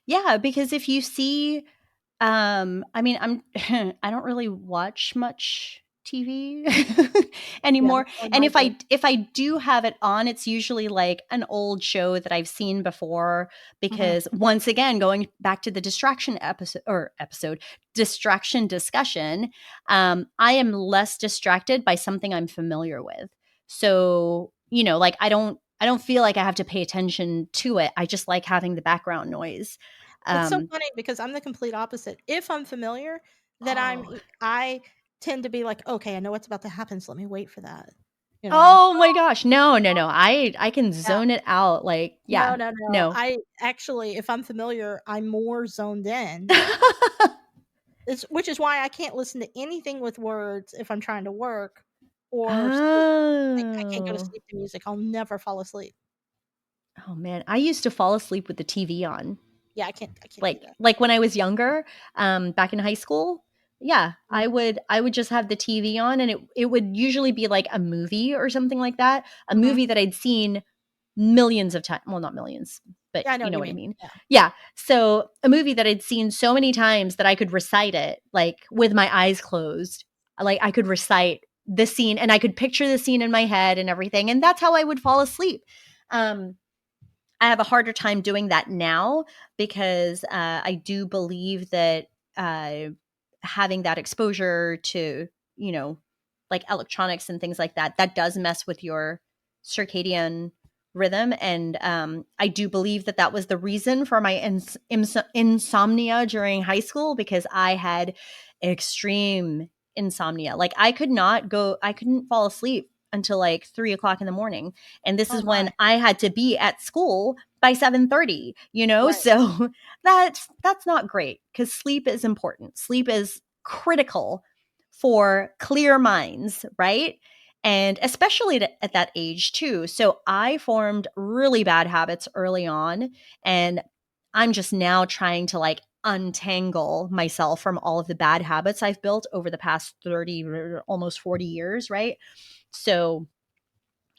Yeah, because if you see, I mean, I'm I don't really watch much TV Yeah, anymore. that's probably And my thing. if I do have it on, it's usually like an old show that I've seen before Mhm. because once again, going back to the distraction discussion, I am less distracted by something I'm familiar with. So, like I don't feel like I have to pay attention to it. I just like having the background noise. It's so Um, funny because I'm the complete opposite. If I'm familiar, then oh, I tend to be like, "Okay, I know what's about to happen, so let me wait for that." You know? oh my gosh. No, no, no. I can Yeah. zone it out. Like, No, yeah. no, no. No. I actually, if I'm familiar, I'm more zoned in. Which is why I can't listen to anything with words if I'm trying to work or sleep. I can't go to Oh. sleep to music. I'll never fall asleep. Oh man, I used to fall asleep with the TV on. Yeah, I can't do that. Like when I was younger, back in high school. Yeah, Mhm. I would just have the TV on and it would usually be like a movie or something like that. A Mhm. movie that I'd seen millions of times. Well, not millions, but Yeah, I know you what know you what I mean. mean. Yeah. Yeah. So a movie that I'd seen so many times that I could recite it like with my eyes closed. Like I could recite the scene and I could picture the scene in my head and everything. And that's how I would fall asleep. Um, I have a harder time doing that now because I do believe that uh, having that exposure to, you know, like electronics and things like that, that does mess with your circadian rhythm. And I do believe that that was the reason for my insomnia during high school because I had extreme insomnia. Like I couldn't fall asleep until like 3 o'clock in the morning, and this Oh is when my. I had to be at school by 7:30, Right. so that's not great because sleep is important. Sleep is critical for clear minds, right? And especially at that age too. So I formed really bad habits early on, and I'm just now trying to like untangle myself from all of the bad habits I've built over the past 30 or almost 40 years, right? So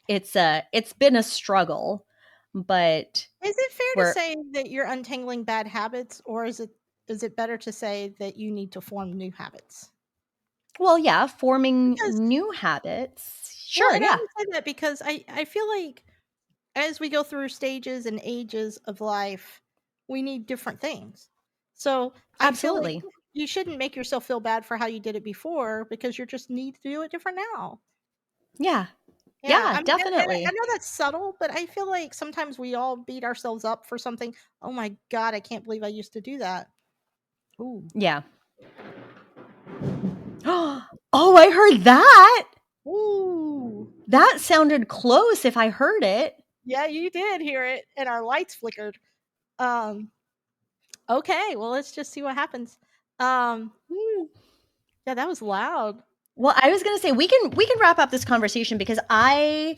it's been a struggle, but Is it fair to we're say that you're untangling bad habits, or is it better to say that you need to form new habits? well, yeah, forming Because new habits. well, Sure, and I yeah. only say that because I feel like as we go through stages and ages of life, we need different things. So I feel like Absolutely. you shouldn't make yourself feel bad for how you did it before because you just need to do it different now. Yeah. Yeah, Yeah, I mean, and I definitely. know that's subtle, but I feel like sometimes we all beat ourselves up for something. Oh my god, I can't believe I used to do that. Ooh, Yeah. Oh, I heard that. ooh, That sounded close if I heard it. yeah, you did hear it, and our lights flickered. Um, okay, well, let's just see what happens. Um, Mm. yeah, that was loud. Well, I was gonna say we can wrap up this conversation because I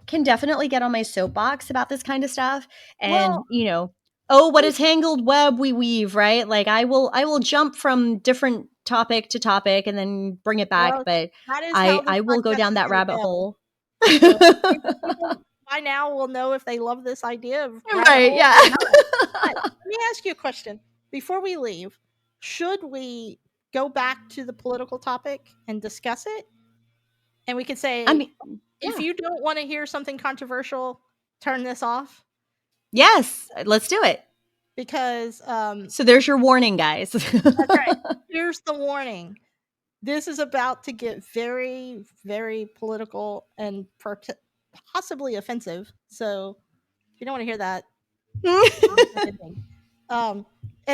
can definitely get on my soapbox about this kind of stuff. And, Well, oh, what a tangled web we weave, right? Like I will jump from different topic to topic and then bring it back, well, but that is how this I will go podcast down is that going to rabbit go. hole. So maybe people by now will know if they love this idea of rabbit Right, holes yeah. or not. But let me ask you a question before we leave. Should we go back to the political topic and discuss it? And we could I say, mean, if yeah. you don't want to hear something controversial, turn this off Yes, let's do it. because So there's your warning, guys. that's right. Here's the warning. This is about to get very, very political and possibly offensive. So if you don't want to hear that, and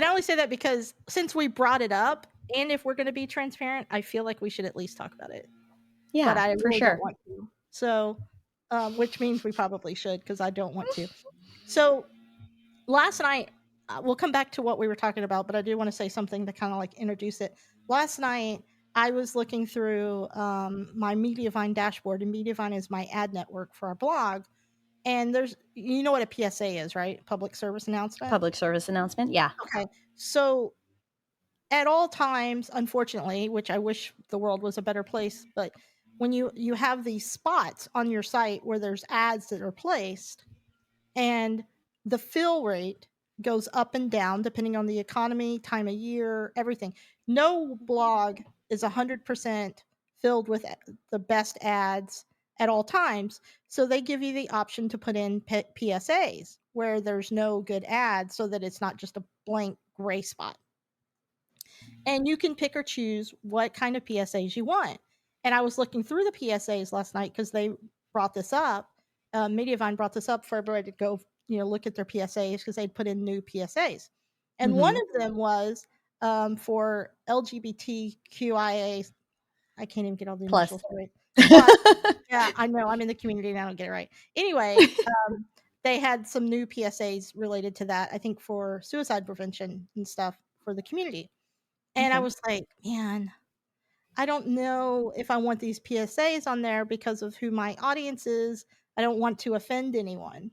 I only say that because since we brought it up, and if we're going to be transparent, I feel like we should at least talk about it. But Yeah, I for really don't sure. want to. So, which means we probably should because I don't want to. So last night, we'll come back to what we were talking about, but I do want to say something to kind of like introduce it. Last night, I was looking through my Mediavine dashboard, and Mediavine is my ad network for our blog. And there's, you know what a PSA is, right? Public service announcement. Public service announcement. Yeah. Okay. So at all times, unfortunately, which I wish the world was a better place, but when you have these spots on your site where there's ads that are placed, and the fill rate goes up and down depending on the economy, time of year, everything. No blog is 100% filled with the best ads at all times. So they give you the option to put in PSAs where there's no good ads so that it's not just a blank gray spot. And you can pick or choose what kind of PSAs you want. And I was looking through the PSAs last night because they brought this up. Mediavine brought this up for everybody to go, look at their PSAs because they'd put in new PSAs. And one of them was for LGBTQIA. I can't even get all the Plus. initials right. Plus, yeah, I know. I'm in the community and I don't get it right. Anyway, they had some new PSAs related to that, I think for suicide prevention and stuff for the community. And I Okay. was like, man, I don't know if I want these PSAs on there because of who my audience is. I don't want to offend anyone.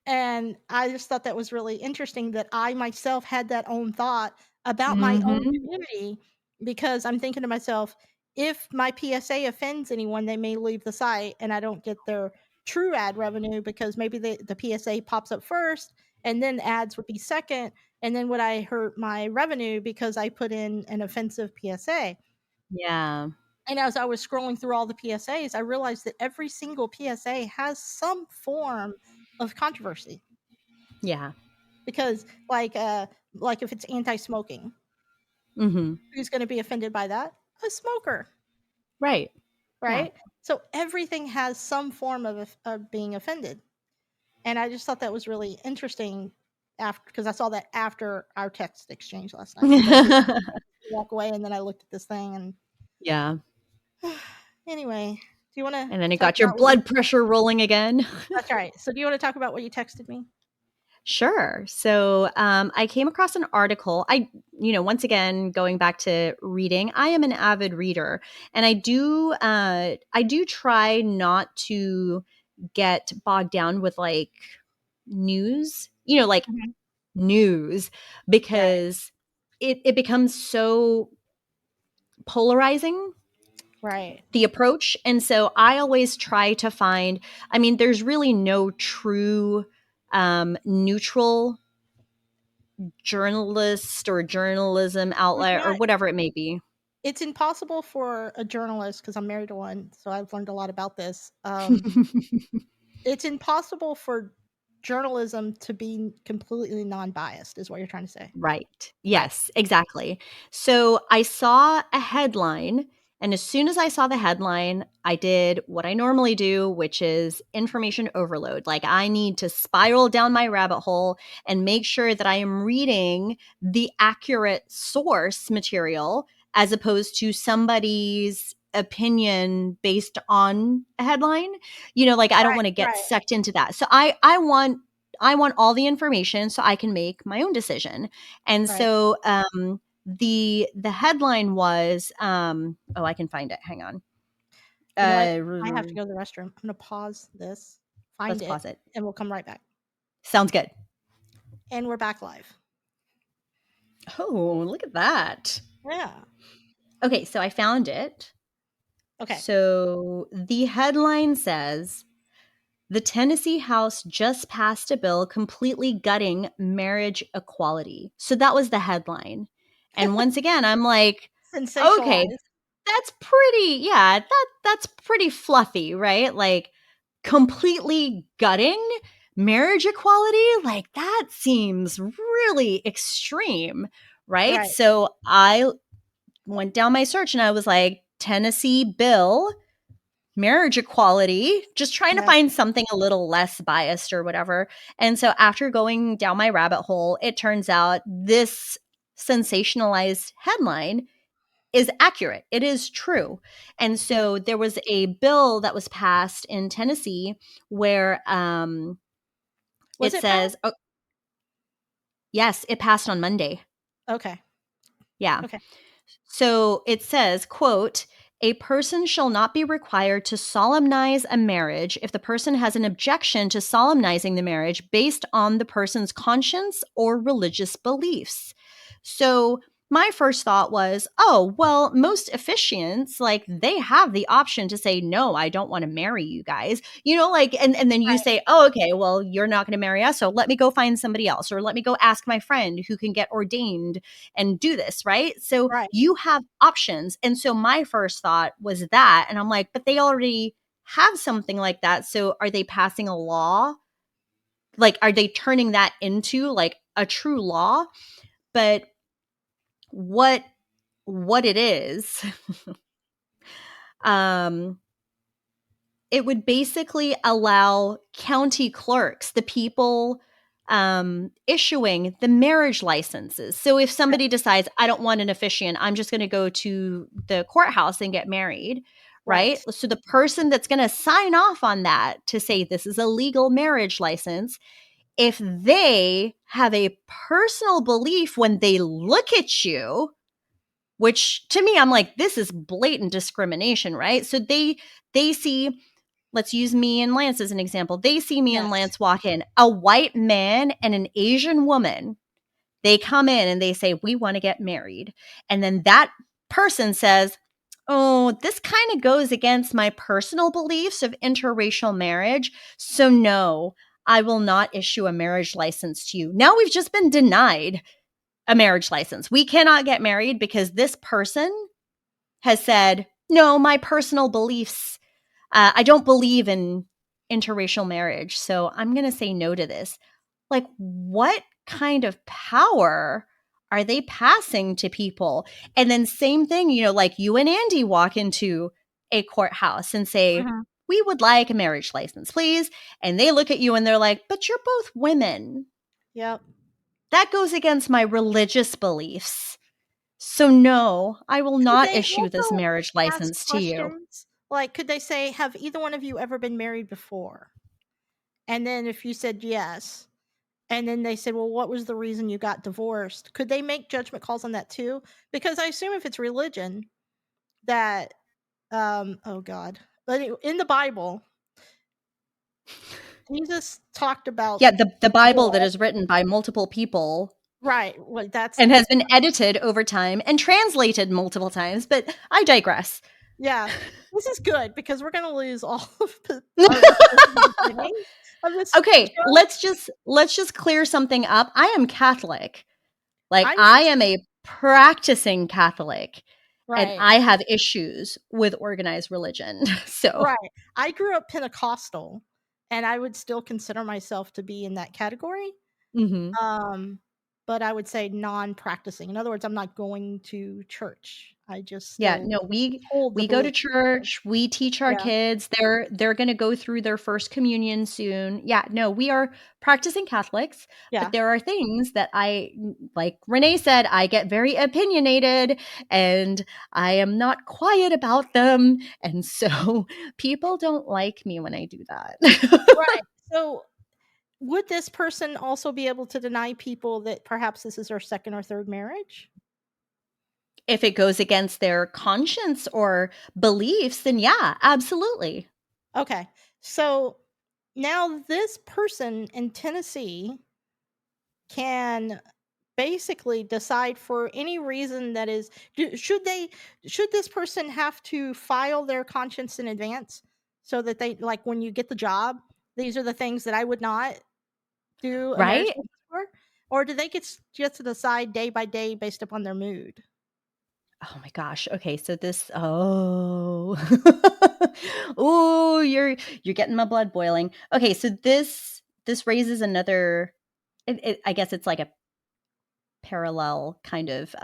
And I just thought that was really interesting that I myself had that own thought about my own community because I'm thinking to myself, if my PSA offends anyone, they may leave the site and I don't get their true ad revenue because maybe the PSA pops up first and then ads would be second. And then would I hurt my revenue because I put in an offensive PSA? Yeah. And as I was scrolling through all the PSAs, I realized that every single PSA has some form of controversy. Yeah. Because like if it's anti-smoking, who's going to be offended by that? A smoker, Right. right? Yeah. So everything has some form of being offended. And I just thought that was really interesting because I saw that after our text exchange last night. I walk away and then I looked at this thing and Yeah. anyway, do you want to And then it talk got your about what blood pressure rolling again. That's right. So do you want to talk about what you texted me? Sure. So I came across an article. Once again, going back to reading, I am an avid reader, and I do try not to get bogged down with like news, like news, because it becomes so polarizing, Right. the approach. And so I always try to find, there's really no true neutral journalist or journalism outlet or whatever it may be. It's impossible for a journalist, because I'm married to one, so I've learned a lot about this. It's impossible for journalism to be completely non-biased, is what you're trying to say. Right. Yes, exactly. So I saw a headline, and as soon as I saw the headline, I did what I normally do, which is information overload. Like I need to spiral down my rabbit hole and make sure that I am reading the accurate source material as opposed to somebody's opinion based on a headline. I don't want to get sucked into that. So I want all the information so I can make my own decision. And so the headline was, I can find it. Hang on. You know what? I have to go to the restroom. I'm going to pause this, find Let's it, pause it. and we'll come right back. Sounds good. And we're back live. Oh, look at that. Yeah. Okay, so I found it. Okay. So the headline says, the Tennessee House just passed a bill completely gutting marriage equality. So that was the headline. And once again, I'm like, okay, Sensationalized. that's pretty, that's pretty fluffy, right? Like completely gutting marriage equality, like that seems really extreme, right? Right. So I went down my search and I was like, Tennessee bill, marriage equality, just trying to Yeah. find something a little less biased or whatever. And so after going down my rabbit hole, it turns out this sensationalized headline is accurate. It is true. And so there was a bill that was passed in Tennessee where Was it it says, passed? yes, it passed on Monday. Okay. Yeah. Okay. So it says, quote, a person shall not be required to solemnize a marriage if the person has an objection to solemnizing the marriage based on the person's conscience or religious beliefs. So my first thought was, oh, well, most officiants, like they have the option to say, no, I don't want to marry you guys, like, and then you say, oh, okay, well, you're not going to marry us. So let me go find somebody else, or let me go ask my friend who can get ordained and do this, right? So Right. you have options. And so my first thought was that. And I'm like, but they already have something like that. So are they passing a law? Like, are they turning that into like a true law? But what it is, it would basically allow county clerks, the people issuing the marriage licenses. So if somebody decides, I don't want an officiant, I'm just going to go to the courthouse and get married, right? So the person that's going to sign off on that to say this is a legal marriage license, if they have a personal belief when they look at you, which to me, I'm like, this is blatant discrimination, right? So they see, let's use me and Lance as an example. They see me and Lance walk in, a white man and an Asian woman. They come in and they say, we want to get married. And then that person says, oh, this kind of goes against my personal beliefs of interracial marriage. So no, I will not issue a marriage license to you. Now we've just been denied a marriage license. We cannot get married because this person has said, no, my personal beliefs, I don't believe in interracial marriage, so I'm going to say no to this. Like, what kind of power are they passing to people? And then same thing, like you and Andy walk into a courthouse and say, we would like a marriage license, please. And they look at you and they're like, but you're both women. Yep. That goes against my religious beliefs. So no, I will not issue this marriage license to you. Like, could they say, have either one of you ever been married before? And then if you said yes, and then they said, well, what was the reason you got divorced? Could they make judgment calls on that too? Because I assume if it's religion that, oh God, but in the Bible, Jesus talked about. Yeah, the Bible that is written by multiple people. Right. Well, and has been edited over time and translated multiple times, but I digress. Yeah, this is good because we're going to lose all of the Okay, let's just clear something up. I am Catholic. Like I am a practicing Catholic. Right. And I have issues with organized religion. So right. I grew up Pentecostal and I would still consider myself to be in that category. But I would say non-practicing. In other words, I'm not going to church. I just we go to church. We teach our kids. They're going to go through their first communion soon. Yeah, no, we are practicing Catholics. But there are things that like Renee said, I get very opinionated and I am not quiet about them. And so people don't like me when I do that. Right. So would this person also be able to deny people that perhaps this is their second or third marriage? if it goes against their conscience or beliefs, then yeah, absolutely. Okay. So now this person in Tennessee can basically decide for any reason that is should this person have to file their conscience in advance so that they, like, when you get the job, these are the things that I would not do a marriage Right? license for, or do they get to decide day by day based upon their mood? Oh my gosh. Okay, so this oh, you're getting my blood boiling. Okay, so this raises another I guess it's like a parallel kind of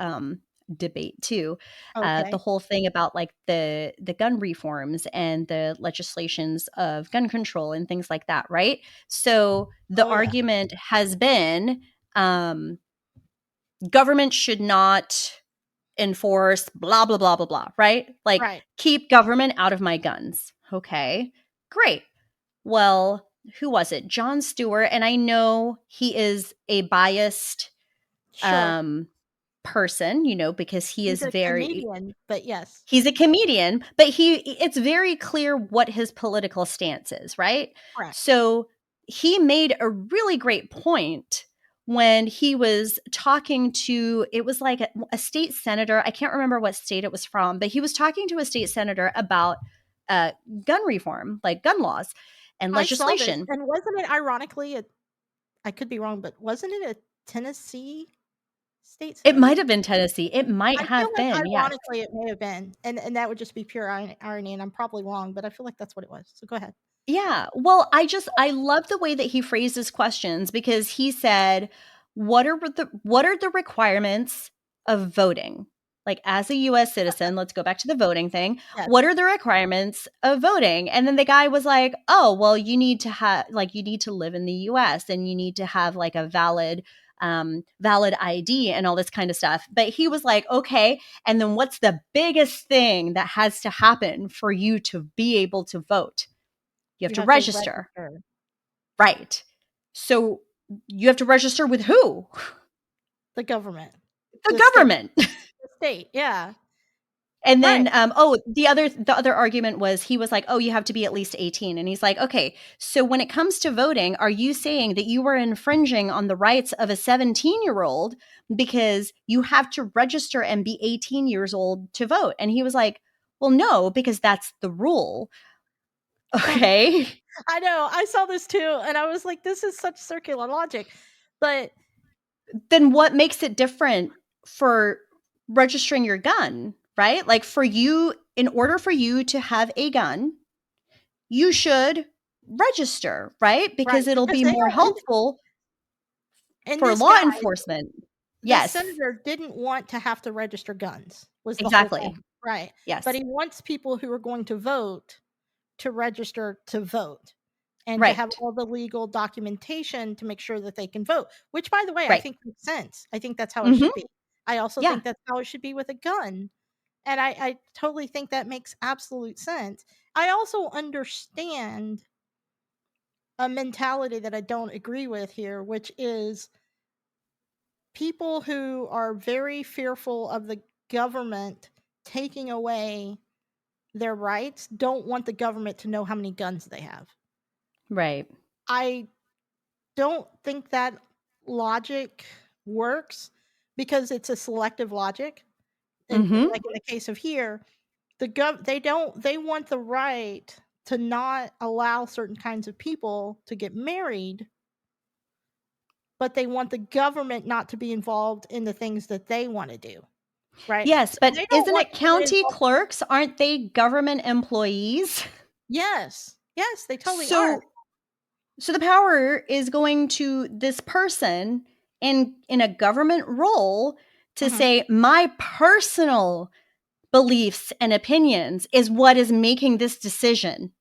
debate too. The Okay. whole thing about like the gun reforms and the legislations of gun control and things like that, right? So the Oh yeah. argument has been um, government should not enforce blah blah blah blah blah, right? Like Right. keep government out of my guns. Okay, great. Well, who was it? Jon Stewart, and I know he is a biased Sure. um person, because he He's is a very comedian, but yes. he's a comedian, but it's very clear what his political stance is, right? Correct. So he made a really great point when he was talking to it was like a state senator. I can't remember what state it was from, but he was talking to a state senator about uh, gun reform, like gun laws and I saw this, legislation. and wasn't it ironically I could be wrong, but wasn't it a Tennessee state It senator? might have been Tennessee. It might I feel have like been, yes. ironically it may have been, and that would just be pure irony, and I'm probably wrong, but I feel like that's what it was. So go ahead. Yeah. Well, I love the way that he phrased his questions because he said, what are the requirements of voting? Like as a US citizen, let's go back to the voting thing. Yes. What are the requirements of voting? And then the guy was like, "Oh, well, you need to live in the US and you need to have like a valid ID and all this kind of stuff." But he was like, "Okay, and then what's the biggest thing that has to happen for you to be able to vote?" You have You to have to register. register. Right. So you have to register with who? The government. The The state. government. The state, yeah. And Right. then the other argument was he was like, "Oh, you have to be at least 18." And he's like, "Okay, so when it comes to voting, are you saying that you are infringing on the rights of a 17-year-old because you have to register and be 18 years old to vote?" And he was like, "Well, no, because that's the rule." Okay. I know. I saw this too, and I was like, this is such circular logic. But Then what makes it different for registering your gun, right? Like in order for you to have a gun, you should register, right? right, Because it'll because be they more don't, helpful and for this law guy, enforcement. this Yes, senator didn't want to have to register guns, was the whole exactly. thing. Right. But Yes, he wants people who are going to vote to register to vote and to have right, all the legal documentation to make sure that they can vote, which, by the way, I right. think makes sense. I think that's how it Hmm. should be. I also Yeah, think that's how it should be with a gun. And I totally think that makes absolute sense. I also understand a mentality that I don't agree with here, which is people who are very fearful of the government taking away their rights don't want the government to know how many guns they have. right. I don't think that logic works because it's a selective logic. And Hmm. like in the case of here, they want the right to not allow certain kinds of people to get married, but they want the government not to be involved in the things that they want to do. Right? Yes, So but they don't isn't want it to get county involved. clerks? Aren't they government employees? Yes. Yes, they totally are. So the power is going to this person in a government role to Mhm. say my personal beliefs and opinions is what is making this decision.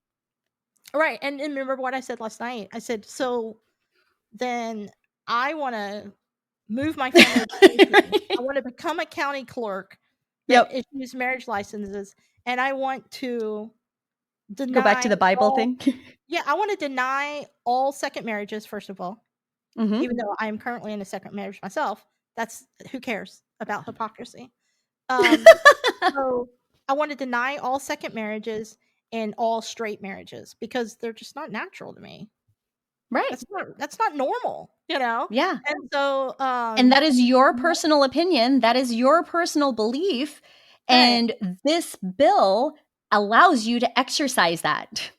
Right. And remember what I said last night? I said, so then I want to move my family to Tennessee. I want to become a county clerk that Yep. issues marriage licenses, and I want to Go back deny to the Bible all. thing. Yeah, I want to deny all second marriages, first of all, Hmm. even though I am currently in a second marriage myself. That's who cares about hypocrisy. So I want to deny all second marriages and all straight marriages because they're just not natural to me. Right. That's not normal, you know? Yeah. And so And that is your personal opinion. That is your personal belief. right. And this bill allows you to exercise that.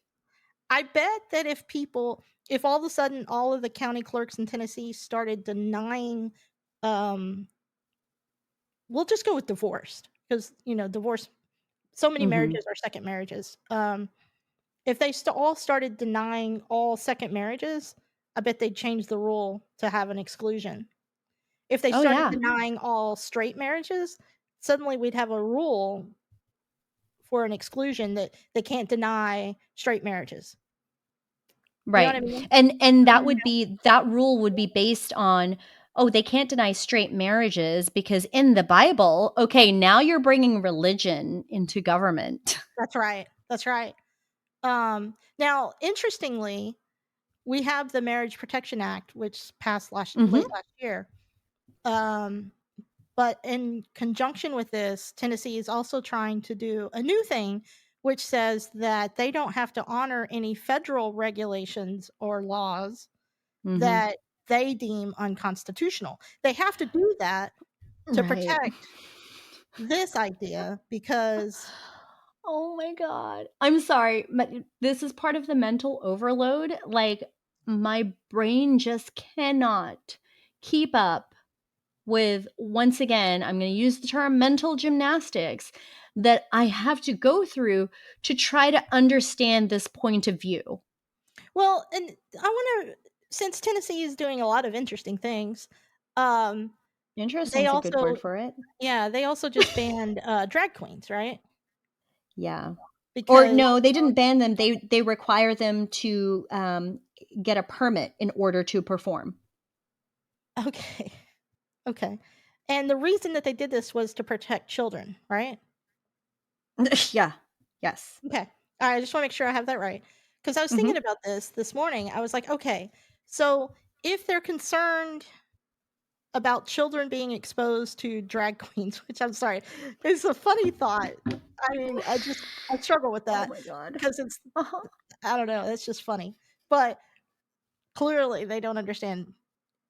I bet that if all of a sudden all of the county clerks in Tennessee started denying, we'll just go with divorced because, divorce, so many marriages are second marriages. If they all started denying all second marriages, I bet they'd change the rule to have an exclusion. If they Oh, started yeah. denying all straight marriages, suddenly we'd have a rule for an exclusion that they can't deny straight marriages. You know what I Right. mean? And that rule would be based on, oh, they can't deny straight marriages because in the Bible, okay, now you're bringing religion into government. That's right. That's right. Now, interestingly, we have the Marriage Protection Act, which passed late last year. But in conjunction with this, Tennessee is also trying to do a new thing, which says that they don't have to honor any federal regulations or laws that they deem unconstitutional. They have to do that to Right. protect this idea because Oh my God. I'm sorry, but this is part of the mental overload. Like, my brain just cannot keep up with, once again, I'm going to use the term mental gymnastics that I have to go through to try to understand this point of view. well, and I wonder, since Tennessee is doing a lot of interesting things, Interesting they is a good also word for it. they also just banned drag queens, right? Yeah. Or Because no, they didn't ban them. They require them to get a permit in order to perform. okay. Okay. And the reason that they did this was to protect children, right? Yeah. Yes. Okay. All right, I just want to make sure I have that right. Because I was thinking about this morning. I was like, okay, so if they're concerned about children being exposed to drag queens, which I'm sorry, it's a funny thought. I mean, I struggle with Oh that my God. because Uh-huh. I don't know, it's just funny. But clearly they don't understand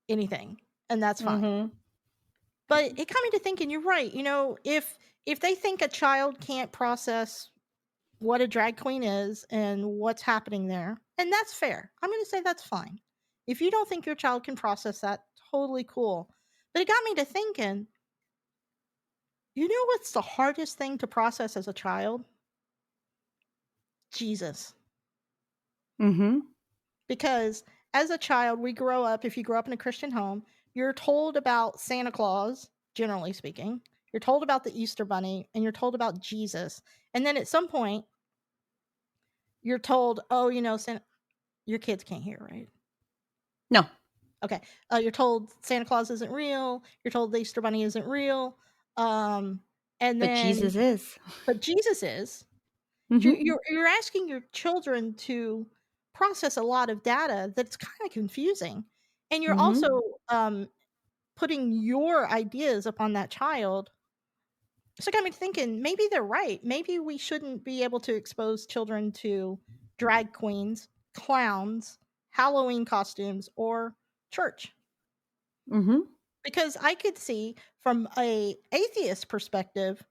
anything, and that's fine. But it got me to thinking, you're right. If they think a child can't process what a drag queen is and what's happening there, and that's fair. I'm going to say that's fine. If you don't think your child can process that, totally cool. But it got me to thinking, you know what's the hardest thing to process as a child? Jesus. Because as a child, we grow up, if you grow up in a Christian home, you're told about Santa Claus, generally speaking. You're told about the Easter Bunny, and you're told about Jesus. And then at some point, you're told, oh, your kids can't hear, right? No. Okay. You're told Santa Claus isn't real. You're told the Easter Bunny isn't real. And But Jesus then, is. but Jesus is. You're asking your children to process a lot of data that's kind of confusing, and you're also putting your ideas upon that child. So it got me thinking, maybe they're right. Maybe we shouldn't be able to expose children to drag queens, clowns, Halloween costumes, or church. Because I could see from a atheist perspective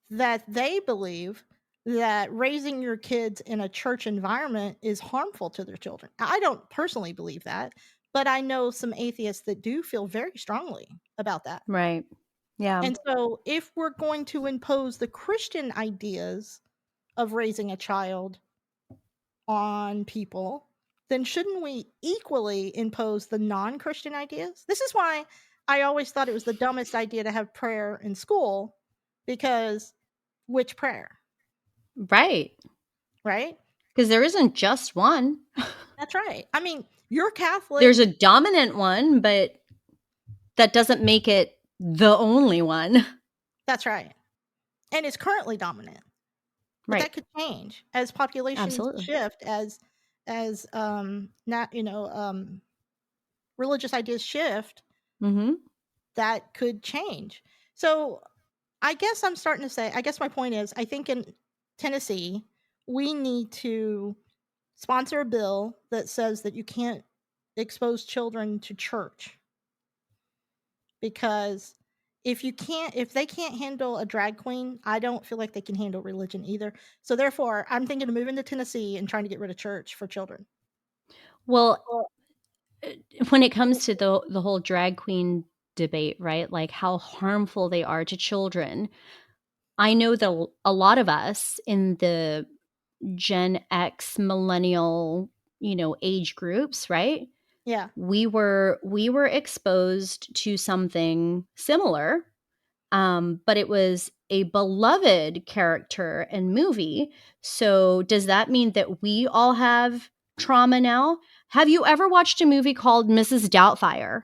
that they believe that raising your kids in a church environment is harmful to their children. I don't personally believe that, but I know some atheists that do feel very strongly about that. Right. Yeah. And so if we're going to impose the Christian ideas of raising a child on people, then shouldn't we equally impose the non-Christian ideas? This is why I always thought it was the dumbest idea to have prayer in school, because which prayer? Right. Right? Because there isn't just one. That's right. I mean, you're Catholic. There's a dominant one, but that doesn't make it the only one. That's right. And it's currently dominant. But that could change as populations Absolutely. shift, as religious ideas shift. That could change. So I guess I'm starting to say, I guess my point is, I think in Tennessee, we need to sponsor a bill that says that you can't expose children to church. Because if they can't handle a drag queen, I don't feel like they can handle religion either. So therefore, I'm thinking of moving to Tennessee and trying to get rid of church for children. Well, when it comes to the whole drag queen debate, right? Like how harmful they are to children. I know that a lot of us in the Gen X millennial, age groups, right? Yeah. We were exposed to something similar, but it was a beloved character and movie. So does that mean that we all have trauma now? Have you ever watched a movie called Mrs. Doubtfire?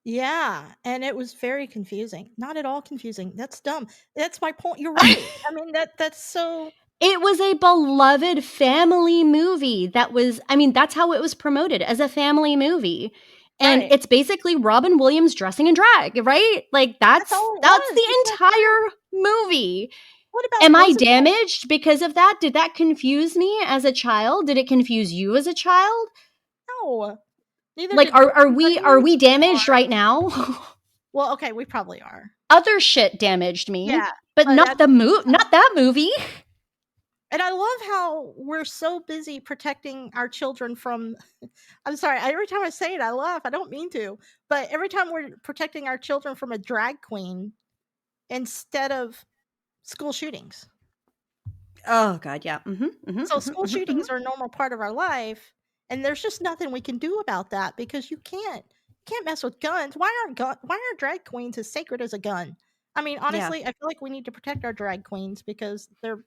Yeah, and it was very confusing. Not at all confusing. That's dumb. That's my point. You're right. I mean, that's so. It was a beloved family movie that's how it was promoted, as a family movie. And Right. it's basically Robin Williams dressing in drag, right? Like That's that's all it was. the entire movie. What about Am I Roosevelt? damaged because of that? Did that confuse me as a child? Did it confuse you as a child? No. Neither Like did are Roosevelt we damaged or- right now? Well, okay, we probably are. Other shit damaged me, Yeah, but but not not that movie. And I love how we're so busy protecting our children from. I'm sorry, every time I say it, I laugh. I don't mean to. But every time we're protecting our children from a drag queen instead of school shootings. Oh God, yeah. So school shootings are a normal part of our life, and there's just nothing we can do about that because you can't mess with guns. Why aren't drag queens as sacred as a gun? I mean, honestly, I feel like we need to protect our drag queens because they're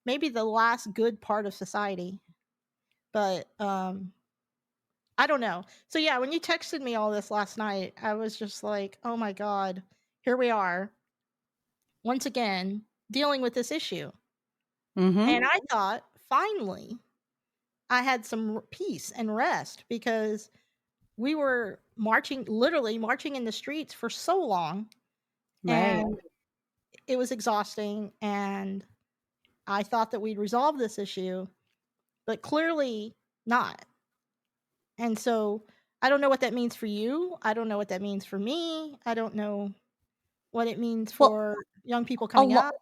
maybe the last good part of society. But I don't know. So yeah, when you texted me all this last night, I was just like, "Oh my god, here we are once again dealing with this issue." And I thought, finally, I had some peace and rest because we were literally marching in the streets for so long, Right. and it was exhausting, and I thought that we'd resolve this issue, but clearly not. And so I don't know what that means for you. I don't know what that means for me. I don't know what it means Well, for young people a coming lot. up.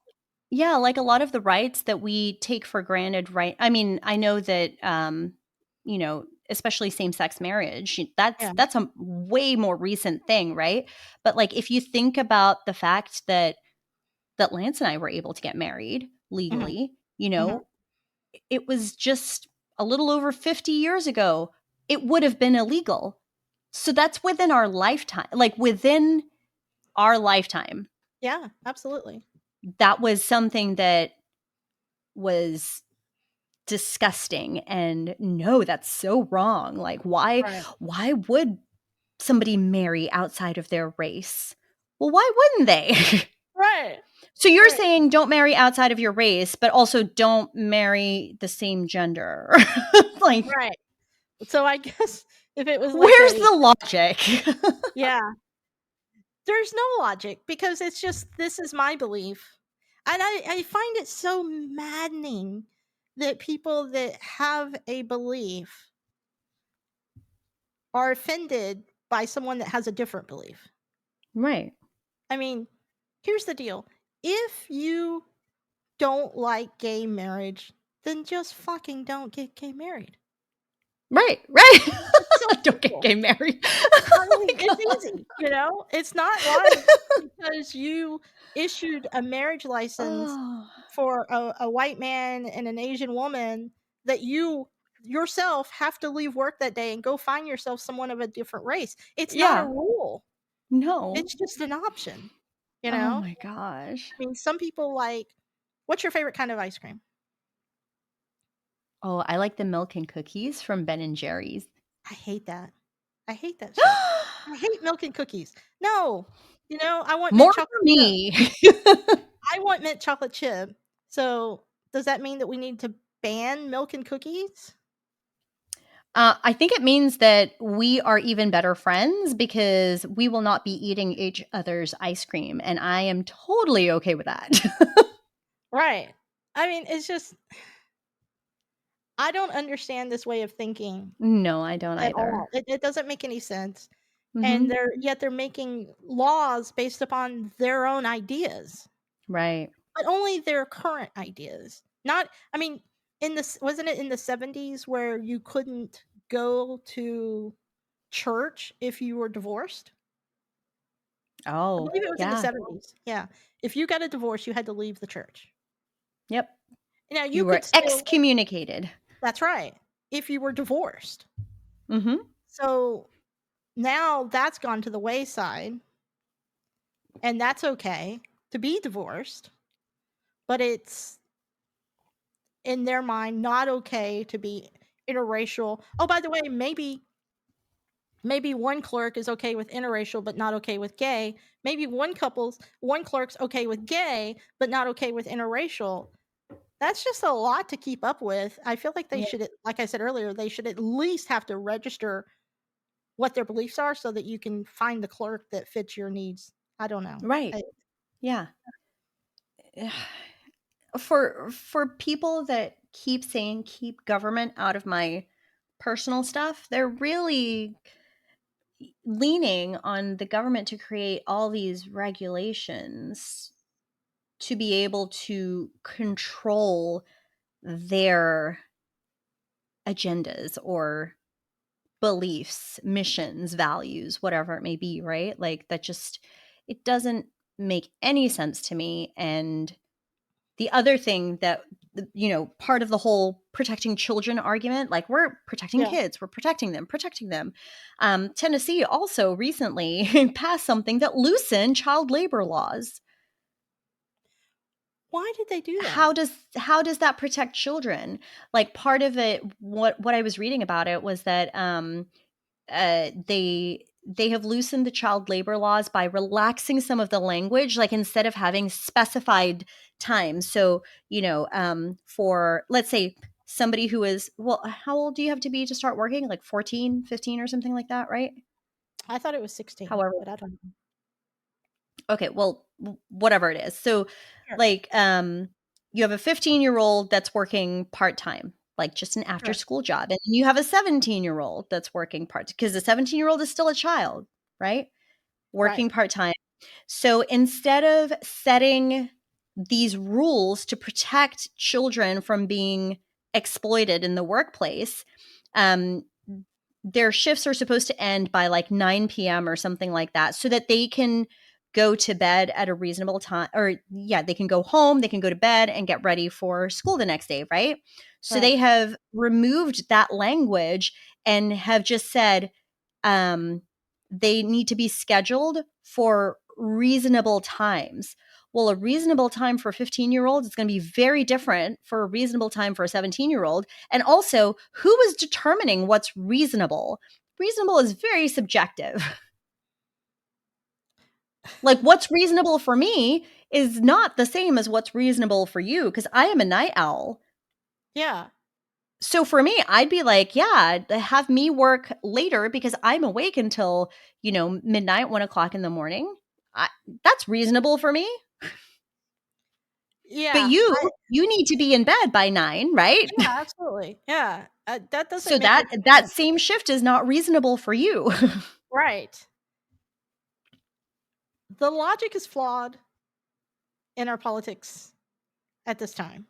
Yeah, like a lot of the rights that we take for granted, right? I mean, I know that especially same-sex marriage, Yeah. that's a way more recent thing, right? But like if you think about the fact that Lance and I were able to get married legally, it was just a little over 50 years ago. It would have been illegal. So that's within our lifetime, like within our lifetime. Yeah, absolutely. That was something that was disgusting, and no, that's so wrong. Like why Right. why would somebody marry outside of their race? Well, why wouldn't they? Right. So you're Right. saying don't marry outside of your race, but also don't marry the same gender. Like Right. So I guess if it was like where's the logic? yeah, there's no logic because it's just this is my belief. And I find it so maddening that people that have a belief are offended by someone that has a different belief. Right. I mean, here's the deal. If you don't like gay marriage, then just fucking don't get gay married. Right. Right. It's so Don't get simple. gay married. I mean, it's easy, It's not like because you issued a marriage license Oh. for a white man and an Asian woman that you yourself have to leave work that day and go find yourself someone of a different race. It's not a Yeah. rule. No. It's just an option, Oh my gosh. I mean, some people like what's your favorite kind of ice cream? Oh, I like the milk and cookies from Ben and Jerry's. I hate that. I hate that shit. I hate milk and cookies. No. I want mint More for chocolate chip. me. I want mint chocolate chip. So, does that mean that we need to ban milk and cookies? I think it means that we are even better friends because we will not be eating each other's ice cream, and I am totally okay with that. Right. I mean, it's just I don't understand this way of thinking No, I don't at either. all. It doesn't make any sense. And Mhm. they're making laws based upon their own ideas, Right. but only their current ideas. Not, I mean, in this wasn't it in the 70s where you couldn't go to church if you were divorced? I Oh, believe it was in the yeah. 70s. Yeah. If you got a divorce, you had to leave the church. Yep. Now you You could were still excommunicated. That's right. If you were divorced. Mhm. So now that's gone to the wayside, and that's okay to be divorced, but it's in their mind not okay to be interracial. Oh, by the way, maybe one clerk is okay with interracial but not okay with gay. Maybe one clerk's okay with gay but not okay with interracial. That's just a lot to keep up with. I feel like they Yeah. should, like I said earlier, they should at least have to register what their beliefs are so that you can find the clerk that fits your needs. I don't know. Right. Yeah. For people that keep saying keep government out of my personal stuff, they're really leaning on the government to create all these regulations to be able to control their agendas or beliefs, missions, values, whatever it may be, right? Like that just it doesn't make any sense to me. And the other thing that part of the whole protecting children argument, like we're protecting Yeah. kids, we're protecting them. Tennessee also recently passed something that loosened child labor laws. Why did they do How that? does that protect children? Like part of it, what I was reading about it was that they have loosened the child labor laws by relaxing some of the language, like instead of having specified times. So, for let's say somebody who is, well, how old do you have to be to start working? Like 14, 15, or something like that, right? I thought it was 16, However, but I don't know. okay, well, whatever it is. So, Sure. like, you have a 15-year-old that's working part-time, like just an after Sure. school job. And you have a 17-year-old that's working because the 17-year-old is still a child, right? Right. Working part-time. So instead of setting these rules to protect children from being exploited in the workplace, um, their shifts are supposed to end by like 9 p.m. or something like that so that they can go to bed at a reasonable time. Or, yeah, they can go home, they can go to bed and get ready for school the next day, right? So Right. they have removed that language and have just said, um, they need to be scheduled for reasonable times. Well, a reasonable time for a 15-year-old is going to be very different for a reasonable time for a 17-year-old. And also, who is determining what's reasonable? Reasonable is very subjective. Like, what's reasonable for me is not the same as what's reasonable for you because I am a night owl. Yeah. So for me, I'd be like, yeah, have me work later because I'm awake until, midnight, 1 o'clock in the morning. That's reasonable for me. But Yeah. you need to be in bed by 9, right? Yeah, absolutely. Yeah. That So doesn't make that any that sense. same shift is not reasonable for you. Right. The logic is flawed in our politics at this time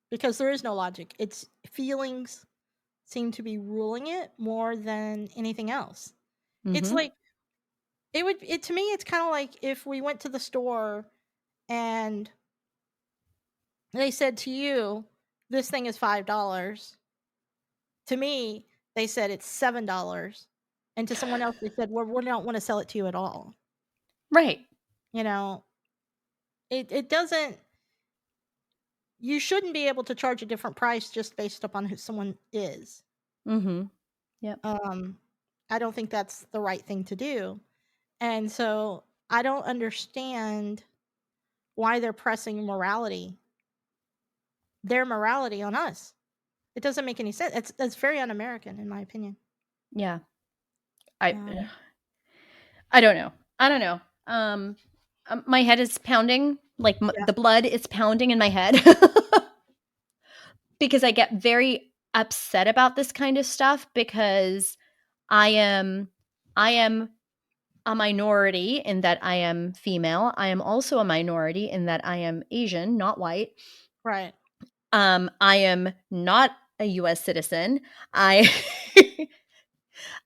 because there is no logic. It's feelings seem to be ruling it more than anything else. It's Mhm. like it to me it's kind of like if we went to the store and they said to you this thing is $5. To me, they said it's $7. And to someone else they said, "Well, we don't want to sell it to you at all." Right. You know, it doesn't you shouldn't be able to charge a different price just based upon who someone is. Mhm. Yep. Um I don't think that's the right thing to do. And so I don't understand why they're pressing their morality on us. It doesn't make any sense. That's very un-American, in my opinion. Yeah. Um, I don't know. I don't know. My head is pounding. Like Yeah. the blood is pounding in my head because I get very upset about this kind of stuff because I am a minority in that I am female. I am also a minority in that I am Asian, not white. Right. I am not a US citizen. I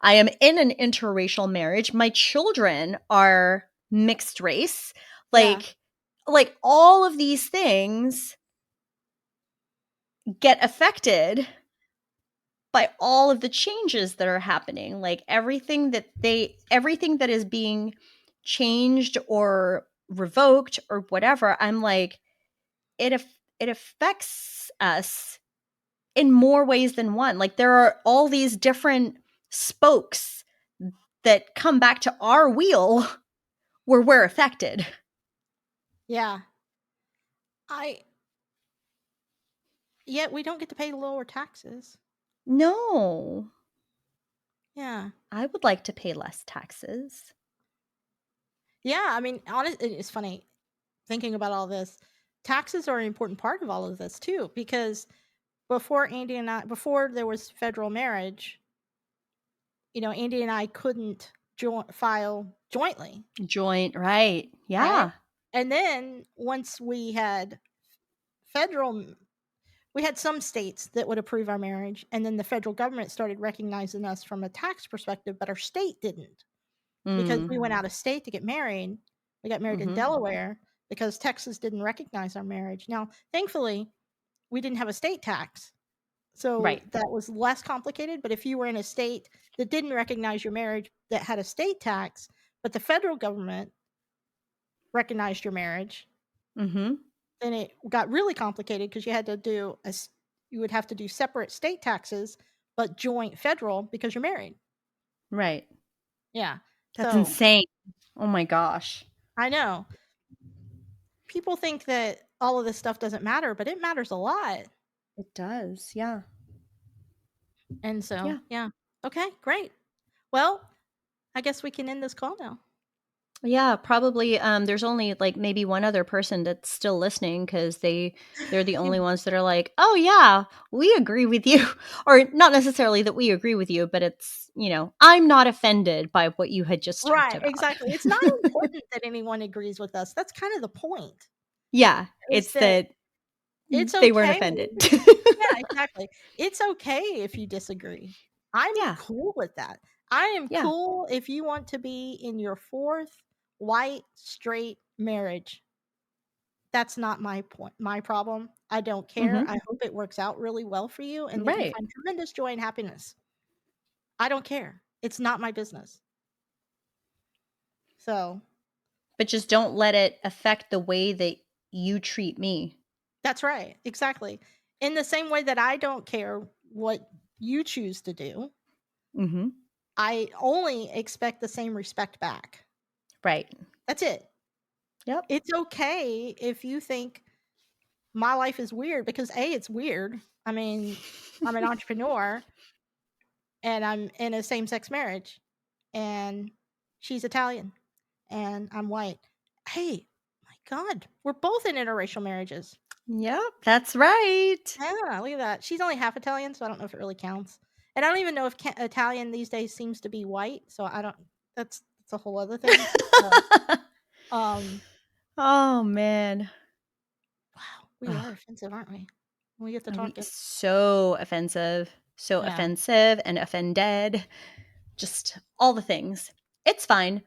I am in an interracial marriage. My children are mixed race. Yeah. Like all of these things get affected by all of the changes that are happening. Like everything that is being changed or revoked or whatever. I'm like it affects us in more ways than one. Like there are all these different spokes that come back to our wheel where we're affected. Yeah. Yet we don't get to pay lower taxes. No, Yeah. I would like to pay less taxes. Yeah, I mean, it's funny thinking about all this. Taxes are an important part of all of this too, because before there was federal marriage, Andy and I couldn't file jointly. Joint, right? Yeah. Right? And then once we had we had some states that would approve our marriage, and then the federal government started recognizing us from a tax perspective, but our state didn't. Because we went out of state to get married. We got married in Delaware because Texas didn't recognize our marriage. Now, thankfully, we didn't have a state tax. So Right. that was less complicated. But if you were in a state that didn't recognize your marriage that had a state tax, but the federal government recognized your marriage, then it got really complicated because you would have to do separate state taxes, but joint federal because you're married. Right. Yeah. That's insane. Oh my gosh. I know. People think that all of this stuff doesn't matter, but it matters a lot. It does. Yeah. And so, yeah. Okay, great. Well, I guess we can end this call now. Yeah, probably. There's only like maybe one other person that's still listening because they're the only ones that are like, oh yeah, we agree with you, or not necessarily that we agree with you, but it's I'm not offended by what you had just talked about. Exactly. It's not important that anyone agrees with us. That's kind of the point. Yeah, it's that it's they weren't okay. offended. Yeah, exactly. It's okay if you disagree. I'm cool with that. I am cool if you want to be in your fourth white straight marriage. That's not my problem. I don't care. I hope it works out really well for you and that you find tremendous joy and happiness. I don't care. It's not my business. So, but just don't let it affect the way that you treat me. That's right. Exactly. In the same way that I don't care what you choose to do, I only expect the same respect back. Right. That's it. Yep. It's okay if you think my life is weird because it's weird. I mean, I'm an entrepreneur and I'm in a same-sex marriage and she's Italian and I'm white. Hey, my God, we're both in interracial marriages. Yep, that's right. Yeah, look at that. She's only half Italian, so I don't know if it really counts. And I don't even know if Italian these days seems to be white, so I don't. That's a whole other thing. Oh man. Wow, we are offensive, aren't we? We get to talk. So offensive, offensive and offended. Just all the things. It's fine.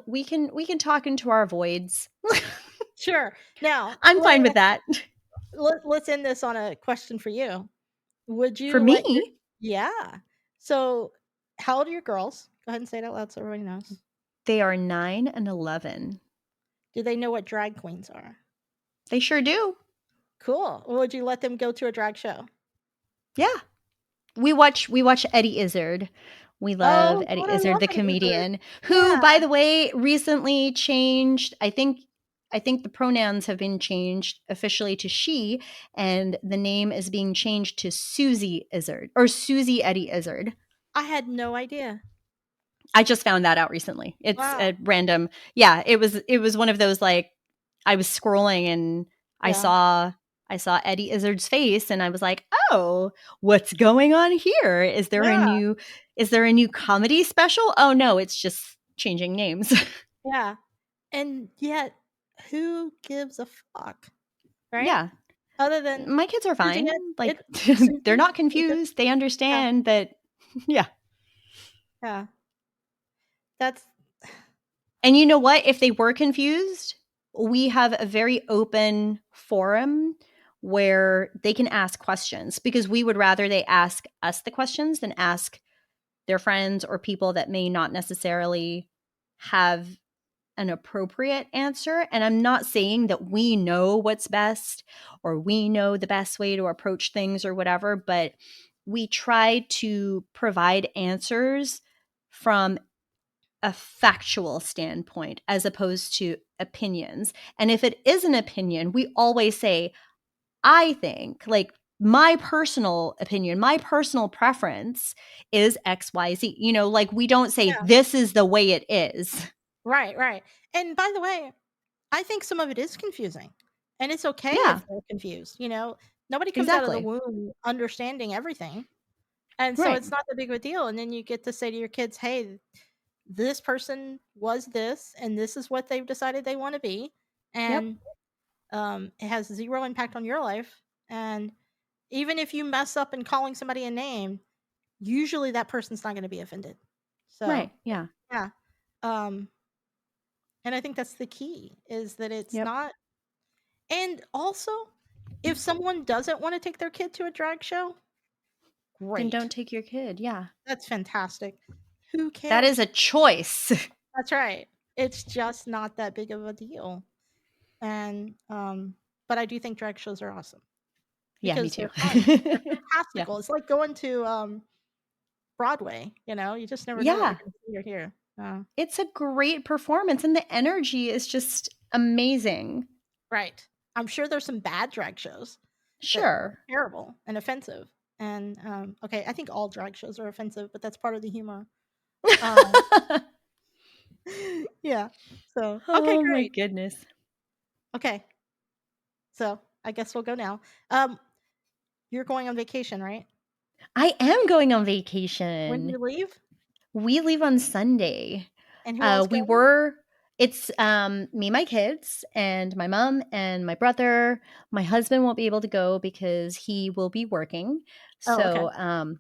We can talk into our voids. Sure. Now I'm fine with that. Let's end this on a question for you. Would you for me? Yeah. So, how old are your girls? Go ahead and say it out loud so everybody knows. They are 9 and 11. Do they know what drag queens are? They sure do. Cool. Would you let them go to a drag show? Yeah. We watch Eddie Izzard. We love Eddie Izzard, the comedian, who, by the way, recently changed, I think I think the pronouns have been changed officially to she, and the name is being changed to Susie Izzard or Susie Eddie Izzard. I had no idea. I just found that out recently. It's Wow. a random. Yeah, it was one of those, like, I was scrolling and I saw Eddie Izzard's face and I was like, "Oh, what's going on here? Is there a new comedy special? Oh no, it's just changing names." Yeah. And yet, who gives a fuck? Right? Yeah. Other than My kids are Susie fine. Ed, Like, Susie, they're not Susie, confused. They yeah, understand that. Yeah. yeah. That's And you know what? If they were confused, we have a very open forum where they can ask questions, because we would rather they ask us the questions than ask their friends or people that may not necessarily have an appropriate answer. And I'm not saying that we know what's best or we know the best way to approach things or whatever, but we try to provide answers from a factual standpoint as opposed to opinions. And if it is an opinion, we always say, I think, like, my personal opinion, my personal preference is XYZ. You know, like, we don't say yeah. this is the way it is. Right, right. And by the way, I think some of it is confusing. And it's okay Yeah, if they're confused. Nobody comes out of the exactly. womb understanding everything. And so Right. it's not that big of a deal. And then you get to say to your kids, hey, this person was this, and this is what they've decided they want to be. Yep. And it has zero impact on your life. And even if you mess up in calling somebody a name, usually that person's not going to be offended. So, Right. Yeah. yeah. Um, and I think that's the key, is that it's Yep. not. And also, if someone doesn't want to take their kid to a drag show, Then great. don't take your kid. Yeah. That's fantastic. Who That is cares? a choice. That's right. It's just not that big of a deal. And but I do think drag shows are awesome Yeah, me because too. they're fun. They're Yeah. fantastical. It's like going to Broadway, you just never know what you're Yeah. going to see or hear. It's a great performance and the energy is just amazing. Right. I'm sure there's some bad drag shows that are Sure. terrible and offensive. And okay, I think all drag shows are offensive, but that's part of the humor. Um, yeah. So, okay, Oh my great. goodness. Okay. So, I guess we'll go now. You're going on vacation, right? I am going on When do vacation. you leave? We leave on Sunday. And who else We going? were It's me, my kids, and my mom and my brother. My husband won't be able to go because he will be working. Oh, okay. So,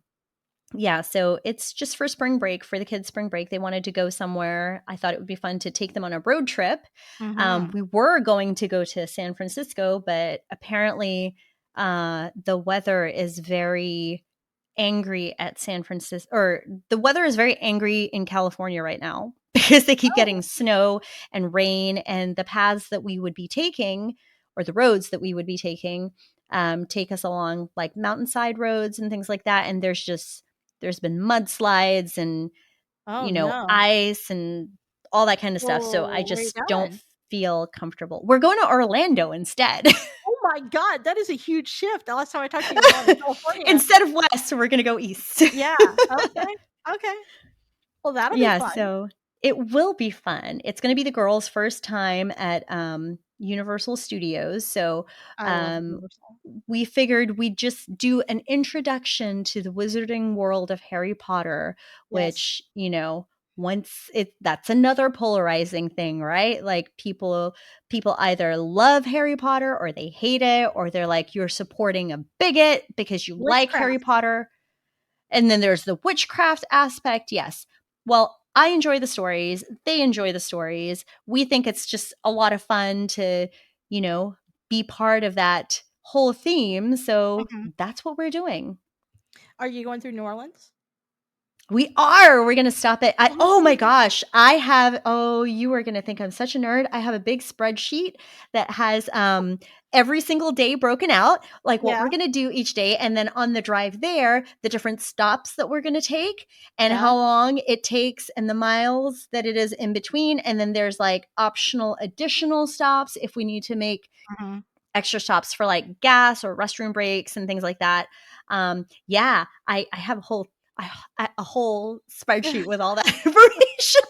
yeah, so it's just for spring break, for the kids' spring break. They wanted to go somewhere. I thought it would be fun to take them on a road trip. Mm-hmm. We were going to go to San Francisco, but apparently the weather is very angry at San Francisco, or the weather is very angry in California right now because they keep Oh, getting snow and rain, and the paths that we would be taking, or the roads that we would be taking, take us along like mountainside roads and things like that. And there's been mudslides and, oh no. ice and all that kind of stuff. So I Well, where are you just don't going? feel comfortable. We're going to Orlando instead. Oh my God, that is a huge shift. The last time I talked to you, you were going to California. Instead of west, we're going to go east. Yeah. Okay. Okay. Well, that'll be Yeah, fun. so it will be fun. It's going to be the girls' first time at Universal Studios. So I love um, Universal. we figured we'd just do an introduction to the wizarding world of Harry Potter, Yes. which, once that's another polarizing thing, right? Like, people either love Harry Potter or they hate it, or they're like, you're supporting a bigot because you like Harry Witchcraft. Potter. And then there's the witchcraft aspect. Yes. Well, I enjoy the stories. They enjoy the stories. We think it's just a lot of fun to, be part of that whole theme. So Mhm. that's what we're doing. Are you going through New Orleans? We are. We're going to stop it. Oh my Oh, gosh. You are going to think I'm such a nerd. I have a big spreadsheet that has every single day broken out, like what yeah, we're going to do each day. And then on the drive there, the different stops that we're going to take and yeah. how long it takes and the miles that it is in between. And then there's like optional additional stops if we need to make Mhm. extra stops for like gas or restroom breaks and things like that. Yeah, I have a whole spreadsheet with all that information.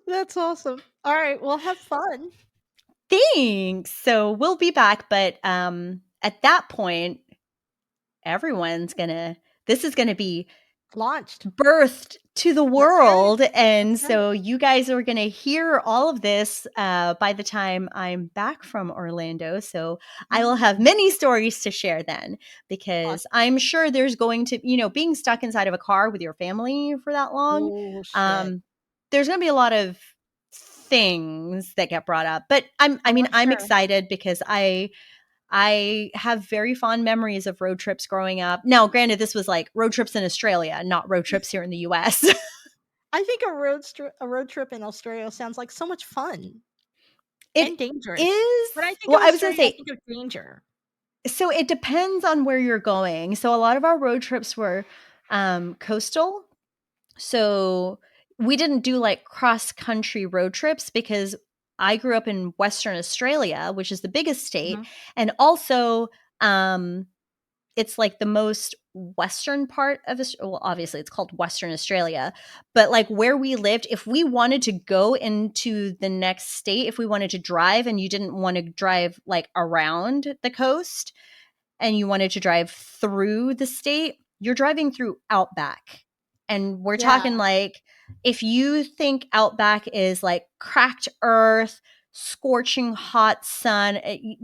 That's awesome. All right, well, have fun. Thanks. So we'll be back, but at that point, this is gonna be Launched. birthed to the That's right. world. And That's right. so you guys are going to hear all of this by the time I'm back from Orlando. So I will have many stories to share then, because I'm sure there's going to, being stuck inside of a car with your family for that long, Oh, shit. there's going to be a lot of things that get brought up. But I'm sure. excited because I have very fond memories of road trips growing up. Now, granted, this was like road trips in Australia, not road trips here in the US. I think a road trip in Australia sounds like so much fun It and dangerous. is. When I think Well, of I was going to Australia, I say, think of danger. so it depends on where you're going. So a lot of our road trips were coastal. So we didn't do like cross country road trips because I grew up in Western Australia, which is the biggest state. Mhm. And also, it's like the most western part of well, obviously it's called Western Australia, but like where we lived, if we wanted to go into the next state, if we wanted to drive and you didn't want to drive like around the coast and you wanted to drive through the state, you're driving through outback. And we're Yeah, talking like, if you think outback is like cracked earth, scorching hot sun,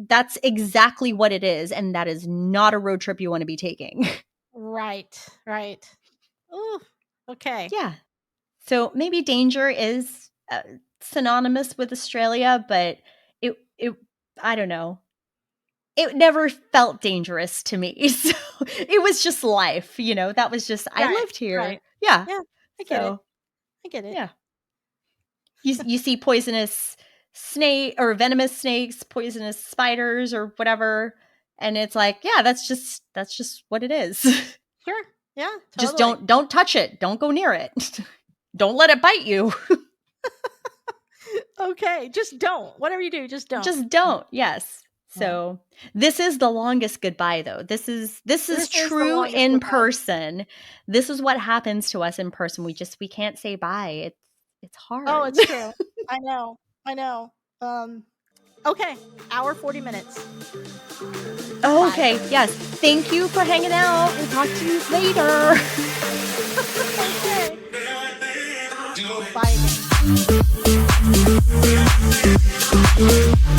that's exactly what it is. And that is not a road trip you want to be taking. right, right. Ooh, okay. Yeah. So maybe danger is synonymous with Australia, but it I don't know. It never felt dangerous to me. So it was just life, that was just, I Right, lived here. right. Yeah. Yeah, I get it. So, I get it. yeah. You see poisonous snake or venomous snakes, poisonous spiders or whatever, and it's like, yeah, that's just what it is. Sure. Yeah, Just totally. don't touch it. Don't go near it. Don't let it bite you. Okay, just don't. Whatever you do, just don't. Just don't. Yes. Yeah. So this is the longest goodbye though. This is This is the true longest in goodbye. person. This is what happens to us in person. We can't say bye. It's hard. Oh, it's true. I know. I know. Okay, hour 40 minutes. Oh, okay. Yes. Thank you for hanging out and talk to you later. Okay. Bye again.